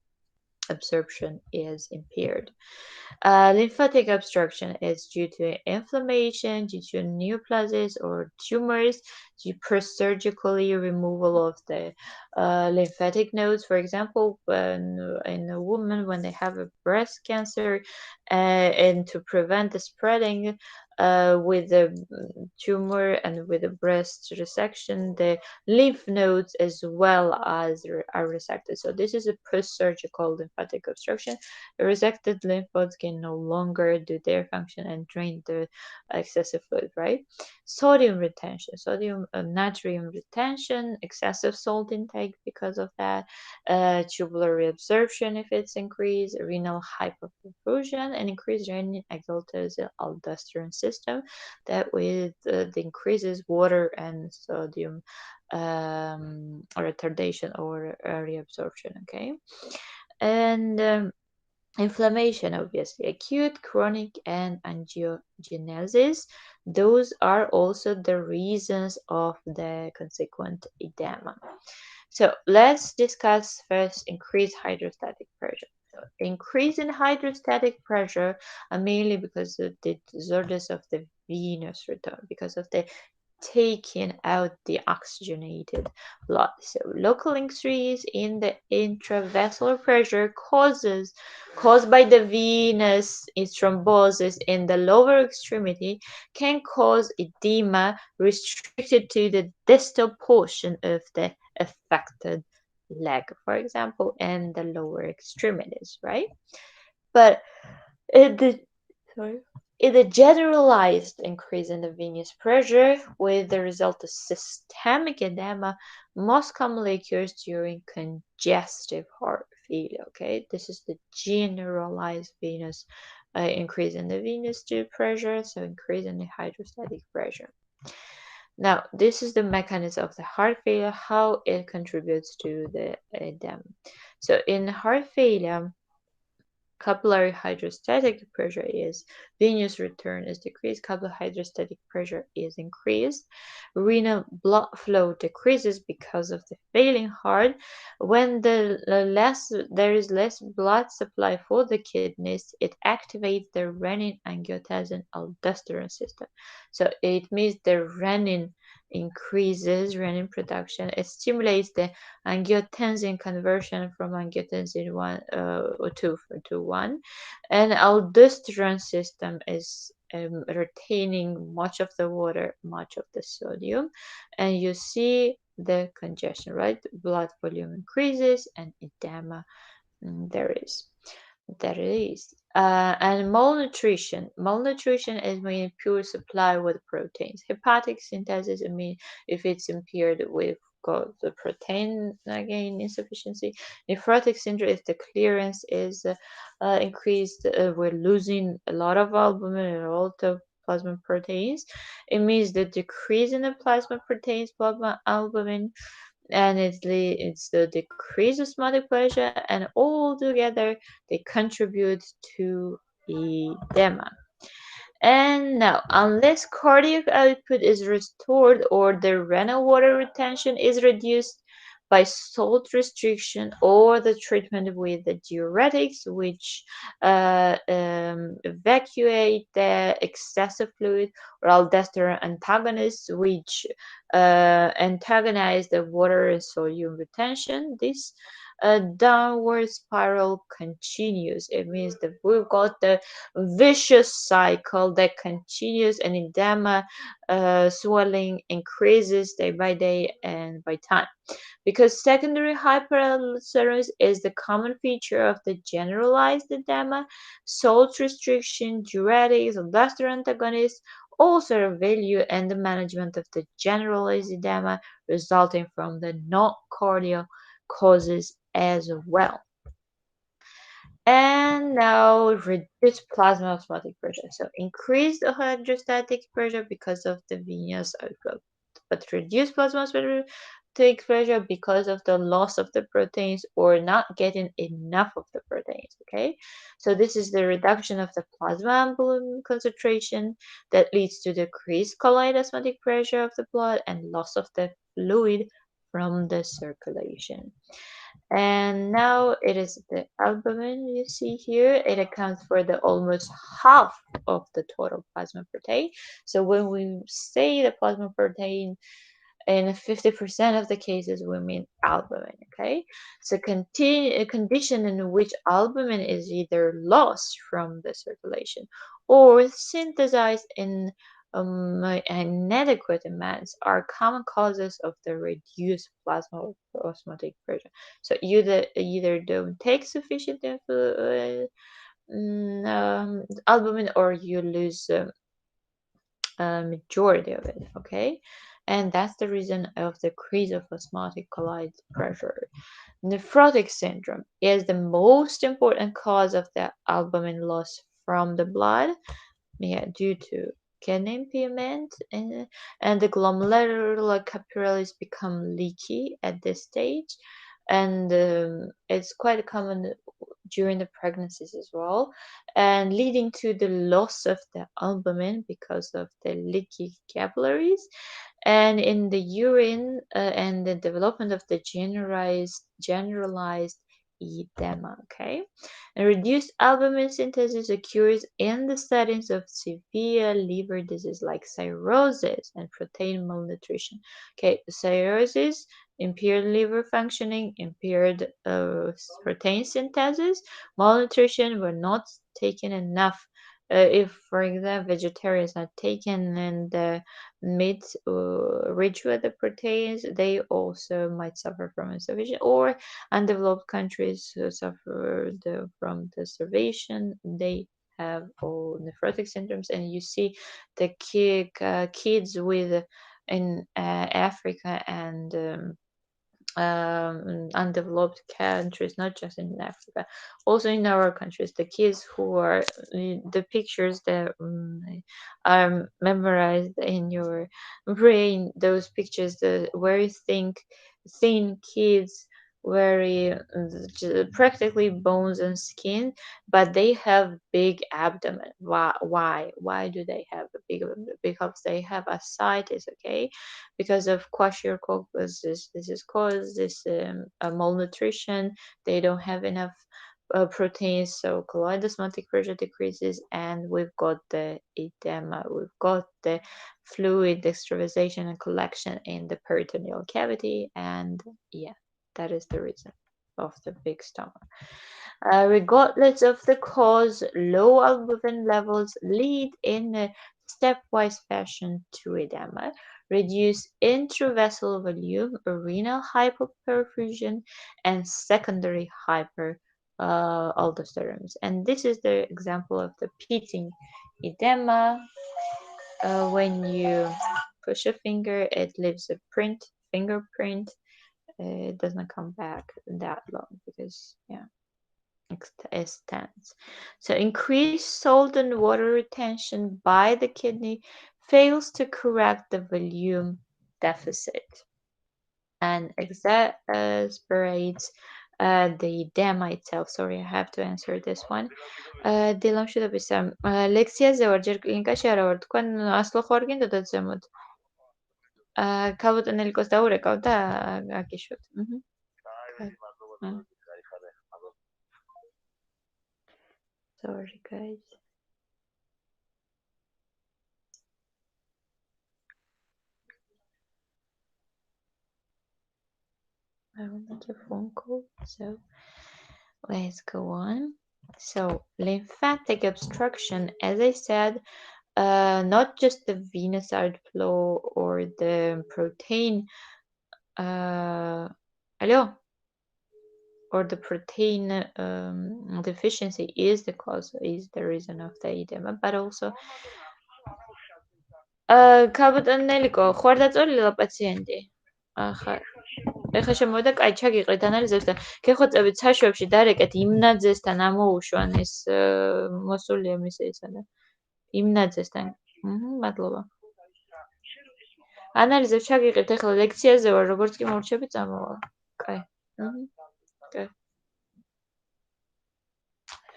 absorption is impaired. Lymphatic obstruction is due to inflammation, due to neoplasms or tumors, due to surgically removal of the lymphatic nodes. For example, when in a woman when they have a breast cancer, and to prevent the spreading with the tumor and with the breast resection, the lymph nodes as well as are resected. So this is a post-surgical lymphatic obstruction. The resected lymph nodes can no longer do their function and drain the excessive fluid, right? Sodium retention, sodium natrium retention, excessive salt intake because of that, tubular reabsorption if it's increased, renal hyperperfusion, and increased renin exaltes aldosterone system that with the increases water and sodium retardation or reabsorption. Okay, and inflammation, obviously, acute, chronic, and angiogenesis. Those are also the reasons of the consequent edema. So let's discuss first increased hydrostatic pressure. So increase in hydrostatic pressure are mainly because of the disorders of the venous return, because of the taking out the oxygenated blood. So local increase in the intravascular pressure caused by the venous thrombosis in the lower extremity can cause edema restricted to the distal portion of the affected leg, for example, and the lower extremities, right? But it, the sorry. It a generalized increase in the venous pressure with the result of systemic edema most commonly occurs during congestive heart failure. Okay, this is the generalized venous increase in the venous pressure, so increase in the hydrostatic pressure. Now, this is the mechanism of the heart failure, how it contributes to the edema. So in heart failure, capillary hydrostatic pressure is venous return is decreased, capillary hydrostatic pressure is increased, renal blood flow decreases because of the failing heart. When there is less blood supply for the kidneys, it activates the renin angiotensin aldosterone system. So it means the renin increases renin production. It stimulates the angiotensin conversion from angiotensin 1 to 1, and aldosterone system is retaining much of the water, much of the sodium, and you see the congestion, right? Blood volume increases and edema There is. That it is. And malnutrition. Malnutrition is when pure supply with proteins. Hepatic synthesis, I mean, if it's impaired, we've got the protein again insufficiency. Nephrotic syndrome, if the clearance is increased, we're losing a lot of albumin and all the plasma proteins. It means the decrease in the plasma proteins, plasma albumin, and it's the decreased osmotic pressure, and all together they contribute to edema. And now, unless cardiac output is restored or the renal water retention is reduced by salt restriction or the treatment with the diuretics, which evacuate the excessive fluid, or aldosterone antagonists, which antagonize the water and sodium retention, this downward spiral continues. It means that we've got the vicious cycle that continues, and edema swelling increases day by day and by time. Because secondary hyperaldosteronism is the common feature of the generalized edema, salt restriction, diuretics, aldosterone antagonists also have value in the management of the generalized edema resulting from the non-cardiac causes as well. And now reduce plasma osmotic pressure. So increase the hydrostatic pressure because of the venous outflow, but reduce plasma osmotic pressure because of the loss of the proteins or not getting enough of the proteins. Okay, so this is the reduction of the plasma albumin concentration that leads to decreased colloid osmotic pressure of the blood and loss of the fluid from the circulation. And now it is the albumin you see here. It accounts for the almost half of the total plasma protein. So when we say the plasma protein, in 50% of the cases we mean albumin. Okay, so a condition in which albumin is either lost from the circulation or synthesized in inadequate amounts are common causes of the reduced plasma osmotic pressure. So you either don't take sufficient albumin, or you lose a majority of it. Okay, and that's the reason of the decrease of osmotic colloid pressure. Nephrotic syndrome is the most important cause of the albumin loss from the blood, yeah, due to kidney impairment, and the glomerular capillaries become leaky at this stage, and it's quite common during the pregnancies as well, and leading to the loss of the albumin because of the leaky capillaries, and in the urine, and the development of the generalized edema. Okay, and reduced albumin synthesis occurs in the settings of severe liver disease like cirrhosis and protein malnutrition. Okay, cirrhosis, impaired liver functioning, impaired protein synthesis, malnutrition, were not taken enough. If, for example, vegetarians are taken and the meat rich with the proteins, they also might suffer from insufficient, or undeveloped countries who suffer from the starvation, they have all nephrotic syndromes. And you see the kids with in Africa and undeveloped countries, not just in Africa, also in our countries. The kids who are the pictures that are memorized in your brain, those pictures, the very thin kids, very practically bones and skin, but they have big abdomen. Why do they have a big? Because they have ascites. Okay, because of kwashiorkor. This is caused this malnutrition. They don't have enough proteins, so colloid osmotic pressure decreases, and we've got the edema. We've got the fluid extravasation and collection in the peritoneal cavity, and yeah, that is the reason of the big stomach. Regardless of the cause, low albumin levels lead in a stepwise fashion to edema, reduced intravascular volume, renal hypoperfusion, and secondary hypertension. aldosterons. And this is the example of the pitting edema. When you push a finger, it leaves a fingerprint. It doesn't come back that long because, yeah, extends. So increased salt and water retention by the kidney fails to correct the volume deficit and exacerbates the edema itself. Sorry, I have to answer this one. დილამში დაბისა ლექციაზე ვარ, ჯერ კლინიკაში არა ვარ. თქვენ ასლო ხوار გინდოდათ ზემოთ? ქალბატონელიკოს დაურეკავ და აგიშვათ. Sorry, guys. I will make a phone call. So let's go on. So lymphatic obstruction, as I said, not just the venous outflow or the protein, hello, or the protein deficiency is the cause, is the reason of the edema, but also ქალბატონელიკო, ხوار დაწოლილი პაციენტი? ახლა ეხლა შემოვიდა, კაი, ჩაგიყრით ანალიზებს და გეხვეწებით საშვებში დარეკეთ იმნაძესთან ამოუშვან ეს მოსულია მისი ისა და იმნაძესთან. მადლობა. ანალიზებს ჩაგიყრით, ეხლა ლექციაზე ვარ, როგორც კი მორჩები წამოვალ. კაი. კაი.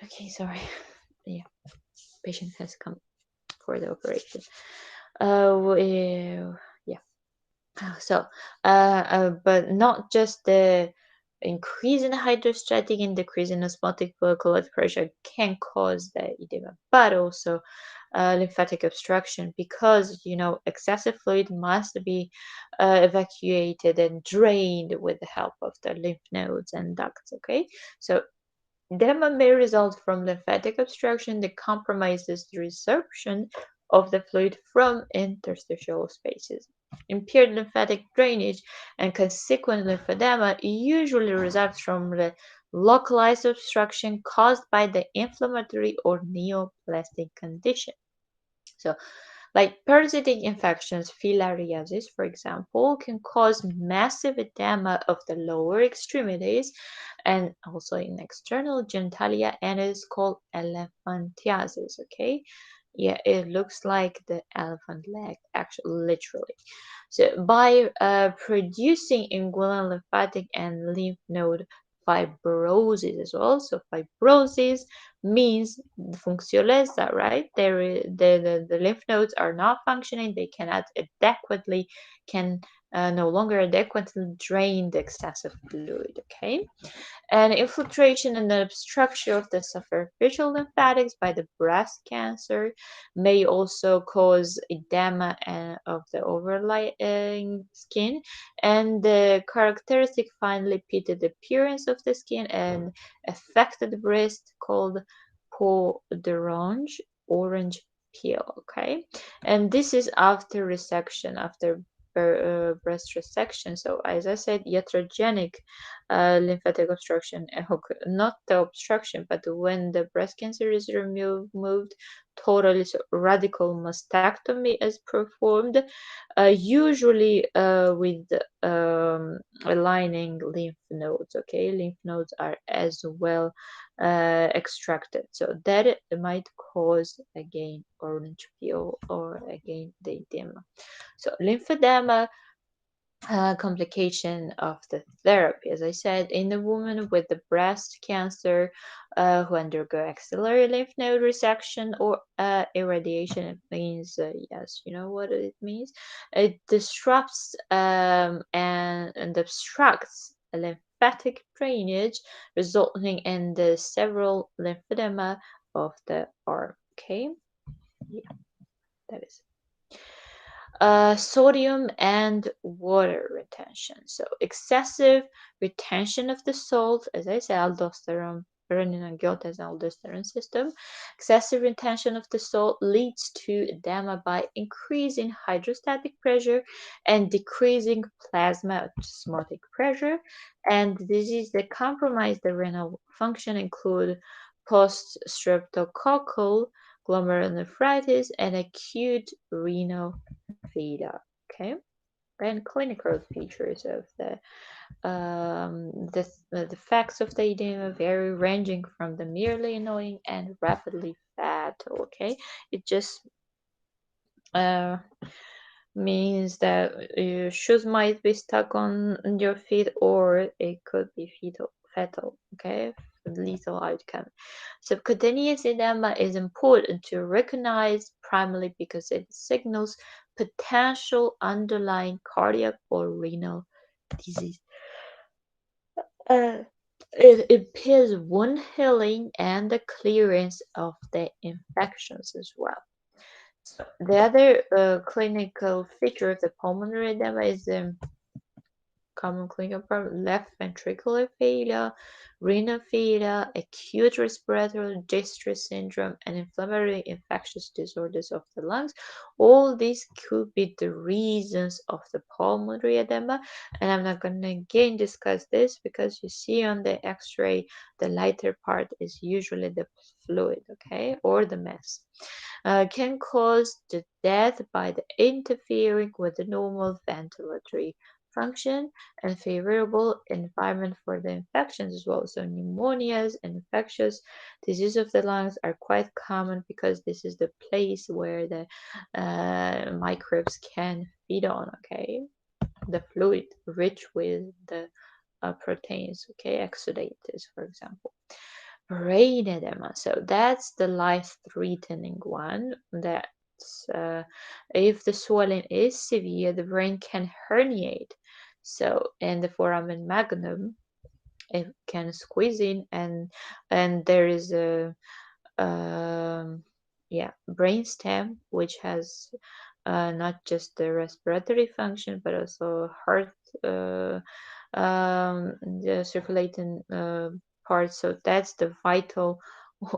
Okay, sorry. Yeah, patient has come for the operation. Yeah. So, but not just the increase in hydrostatic and decrease in osmotic blood pressure can cause the edema, but also lymphatic obstruction, because excessive fluid must be evacuated and drained with the help of the lymph nodes and ducts. Okay, so edema may result from lymphatic obstruction that compromises the resorption of the fluid from interstitial spaces. Impaired lymphatic drainage and consequent lymphedema usually results from the localized obstruction caused by the inflammatory or neoplastic condition. So, like parasitic infections, filariasis, for example, can cause massive edema of the lower extremities and also in external genitalia, and is called elephantiasis. Okay, yeah, it looks like the elephant leg, actually, literally. So, by producing inguinal lymphatic and lymph node fibrosis as well. So, fibrosis means functionless, right? The lymph nodes are not functioning. They cannot adequately, can no longer adequately drain the excessive fluid. Okay, and infiltration and obstruction of the superficial lymphatics by the breast cancer may also cause edema of the overlying skin, and the characteristic finely pitted appearance of the skin and affected breast called peau d'orange, orange peel. Okay, and this is after resection, after breast resection. So as I said, iatrogenic lymphatic obstruction, not the obstruction, but when the breast cancer is removed totally, so radical mastectomy is performed, usually with aligning lymph nodes. Okay, lymph nodes are as well extracted, so that it might cause again orange peel or again the edema. So lymphedema, complication of the therapy, as I said, in the woman with the breast cancer who undergo axillary lymph node resection or irradiation. It means, yes, you know what it means. It disrupts and obstructs lymphatic drainage, resulting in the several lymphedema of the arm. Okay, yeah, that is sodium and water retention. So excessive retention of the salt, as I said, aldosterone renin-angiotensin-aldosterone system. Excessive retention of the salt leads to edema by increasing hydrostatic pressure and decreasing plasma osmotic pressure. And diseases that compromise the renal function include post-streptococcal glomerulonephritis and acute renal failure. Okay, and clinical features of the facts of the edema vary, ranging from the merely annoying and rapidly fatal. Okay, it just uh, means that your shoes might be stuck on your feet, or it could be fatal. Okay, lethal outcome. Subcutaneous edema is important to recognize primarily because it signals potential underlying cardiac or renal disease. Uh, it impairs wound healing and the clearance of the infections as well. So the other clinical feature of the pulmonary edema is the common clinical problem: left ventricular failure, renal failure, acute respiratory distress syndrome, and inflammatory infectious disorders of the lungs. All these could be the reasons of the pulmonary edema, and I'm not going to again discuss this because you see on the x-ray the lighter part is usually the fluid, okay, or the mass. Can cause the death by the interfering with the normal ventilatory function and favorable environment for the infections as well. So pneumonias and infectious disease of the lungs are quite common because this is the place where the microbes can feed on. Okay, the fluid rich with the proteins. Okay, exudates, for example. Brain edema. So that's the life-threatening one. That's if the swelling is severe, the brain can herniate. So in the foramen magnum, it can squeeze in, and there is a yeah, brainstem, which has not just the respiratory function but also heart, uh, the circulating part. So that's the vital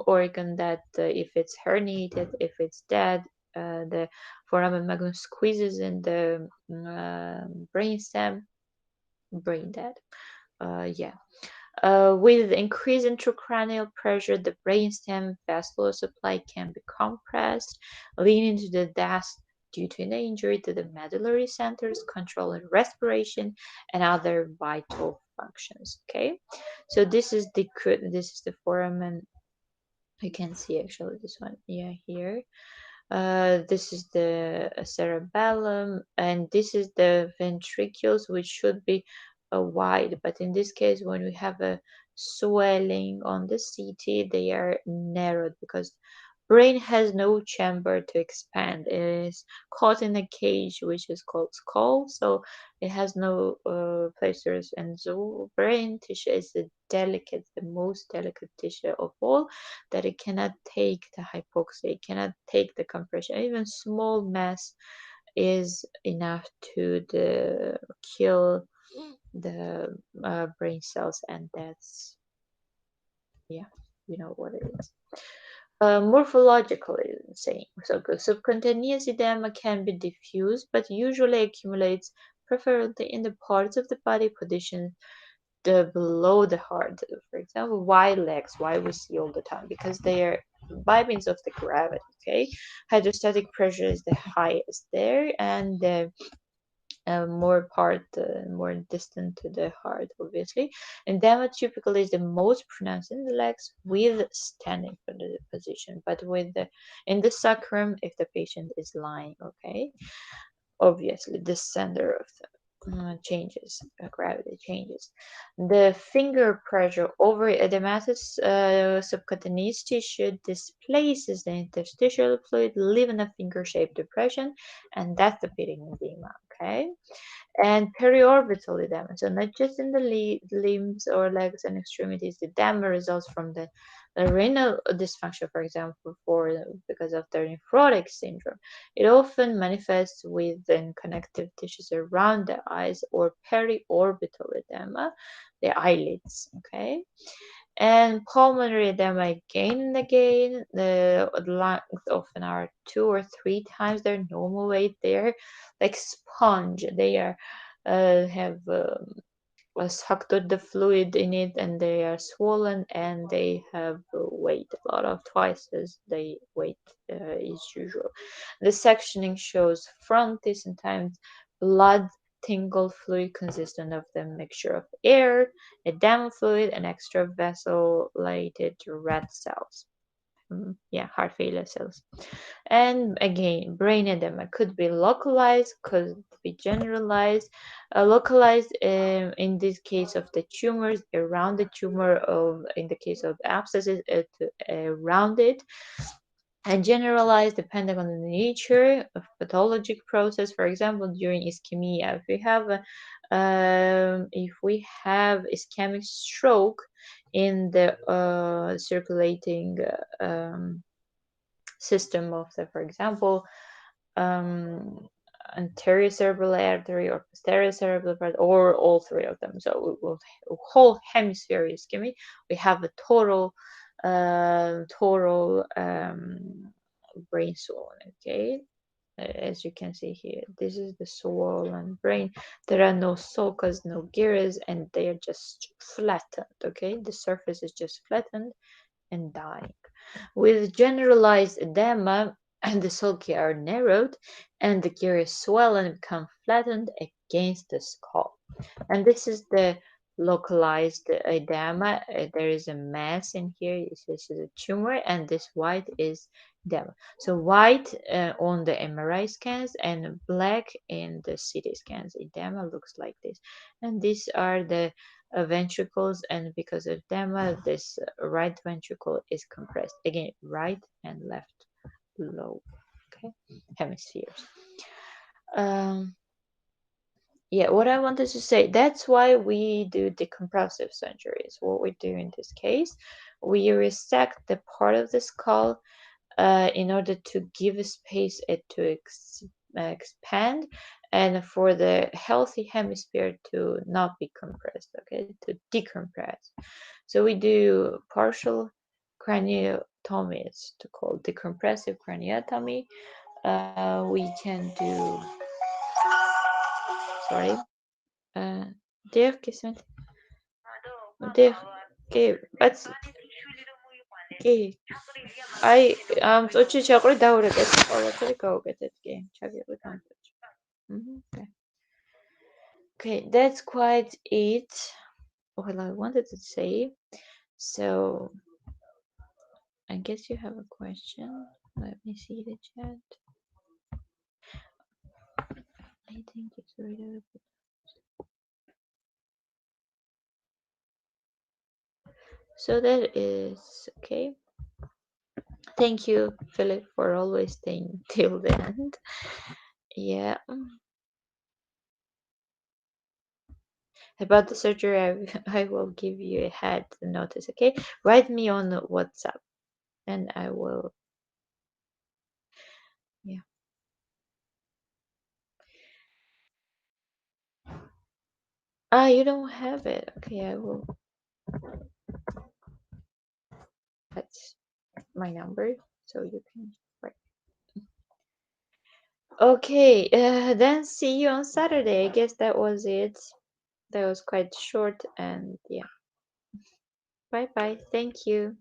organ that if it's herniated, if it's dead, the foramen magnum squeezes in the brainstem, brain dead. Yeah. With increased intracranial pressure, the brainstem vascular supply can be compressed, leading to the death due to an injury to the medullary centers, controlling respiration and other vital functions. Okay, so this is the foramen. You can see actually this one, yeah, here. This is the cerebellum, and this is the ventricles, which should be wide. But in this case, when we have a swelling on the CT, they are narrowed because brain has no chamber to expand. It is caught in a cage, which is called skull, so it has no placers. And so brain tissue is the most delicate tissue of all, that it cannot take the hypoxia, it cannot take the compression. Even small mass is enough to kill the brain cells, and that's, yeah, you know what it is. Morphologically saying, so subcutaneous edema can be diffuse, but usually accumulates preferably in the parts of the body positioned below the heart. For example, why legs? Why we see all the time? Because they are by means of the gravity. Okay, hydrostatic pressure is the highest there, and the more distant to the heart, obviously. And damage typically is the most pronounced in the legs with standing position, but in the sacrum if the patient is lying. Okay, obviously the center of the changes, gravity changes. The finger pressure over edematous subcutaneous tissue displaces the interstitial fluid, leaving a finger-shaped depression, and that's the pitting edema. Okay, and periorbital edema. So not just in the limbs or legs and extremities, the edema results from the renal dysfunction, for example, because of the nephrotic syndrome. It often manifests within connective tissues around the eyes or periorbital edema, the eyelids. Okay, And pulmonary edema again and again. The lungs often are 2 or 3 times their normal weight. They're like sponge. They are have sucked out the fluid in it, and they are swollen, and they have weight a lot of twice as they weight is usual. The sectioning shows frontis, sometimes blood tingle fluid consistent of the mixture of air, edema fluid, and extra vasollated red cells. Yeah, heart failure cells. And again, brain edema could be localized, could be generalized. Localized in this case of the tumors, around the tumor, of in the case of abscesses, around it, and generalized depending on the nature of pathologic process. For example, during ischemia, if we have ischemic stroke in the circulating system of the, for example, um, anterior cerebral artery or posterior cerebral artery, or all three of them. So whole hemisphere ischemic, we have a total brain swollen. Okay, as you can see here, this is the swollen brain. There are no sulcus, no gyrus, and they are just flattened. Okay, the surface is just flattened and dying. With generalized edema, and the sulci are narrowed, and the gyrus swell and become flattened against the skull. And this is the localized edema. There is a mass in here. This is a tumor, and this white is edema. So white on the MRI scans and black in the CT scans. Edema looks like this, and these are the ventricles, and because of edema, this right ventricle is compressed. Again, right and left lobe. Okay, hemispheres. Um, yeah, what I wanted to say, that's why we do decompressive surgeries. What we do in this case, we resect the part of the skull in order to give space it to expand, and for the healthy hemisphere to not be compressed, okay, to decompress. So we do partial craniotomy, it's to call decompressive craniotomy. We can do, sorry, uh, der kesin der ke bats ke I ochi chakuri daura get or chakuri go get it game chakuri with okay. Okay, that's quite it. What I wanted to say. So I guess you have a question. Let me see the chat. I think it's really. So that is okay. Thank you, Philip, for always staying till the end. Yeah. About the surgery, I will give you a head notice, okay? Write me on WhatsApp and I will, yeah. Ah, you don't have it. Okay, I will. That's my number, so you can write. Okay, then see you on Saturday. I guess that was it. That was quite short, and yeah. Bye bye. Thank you.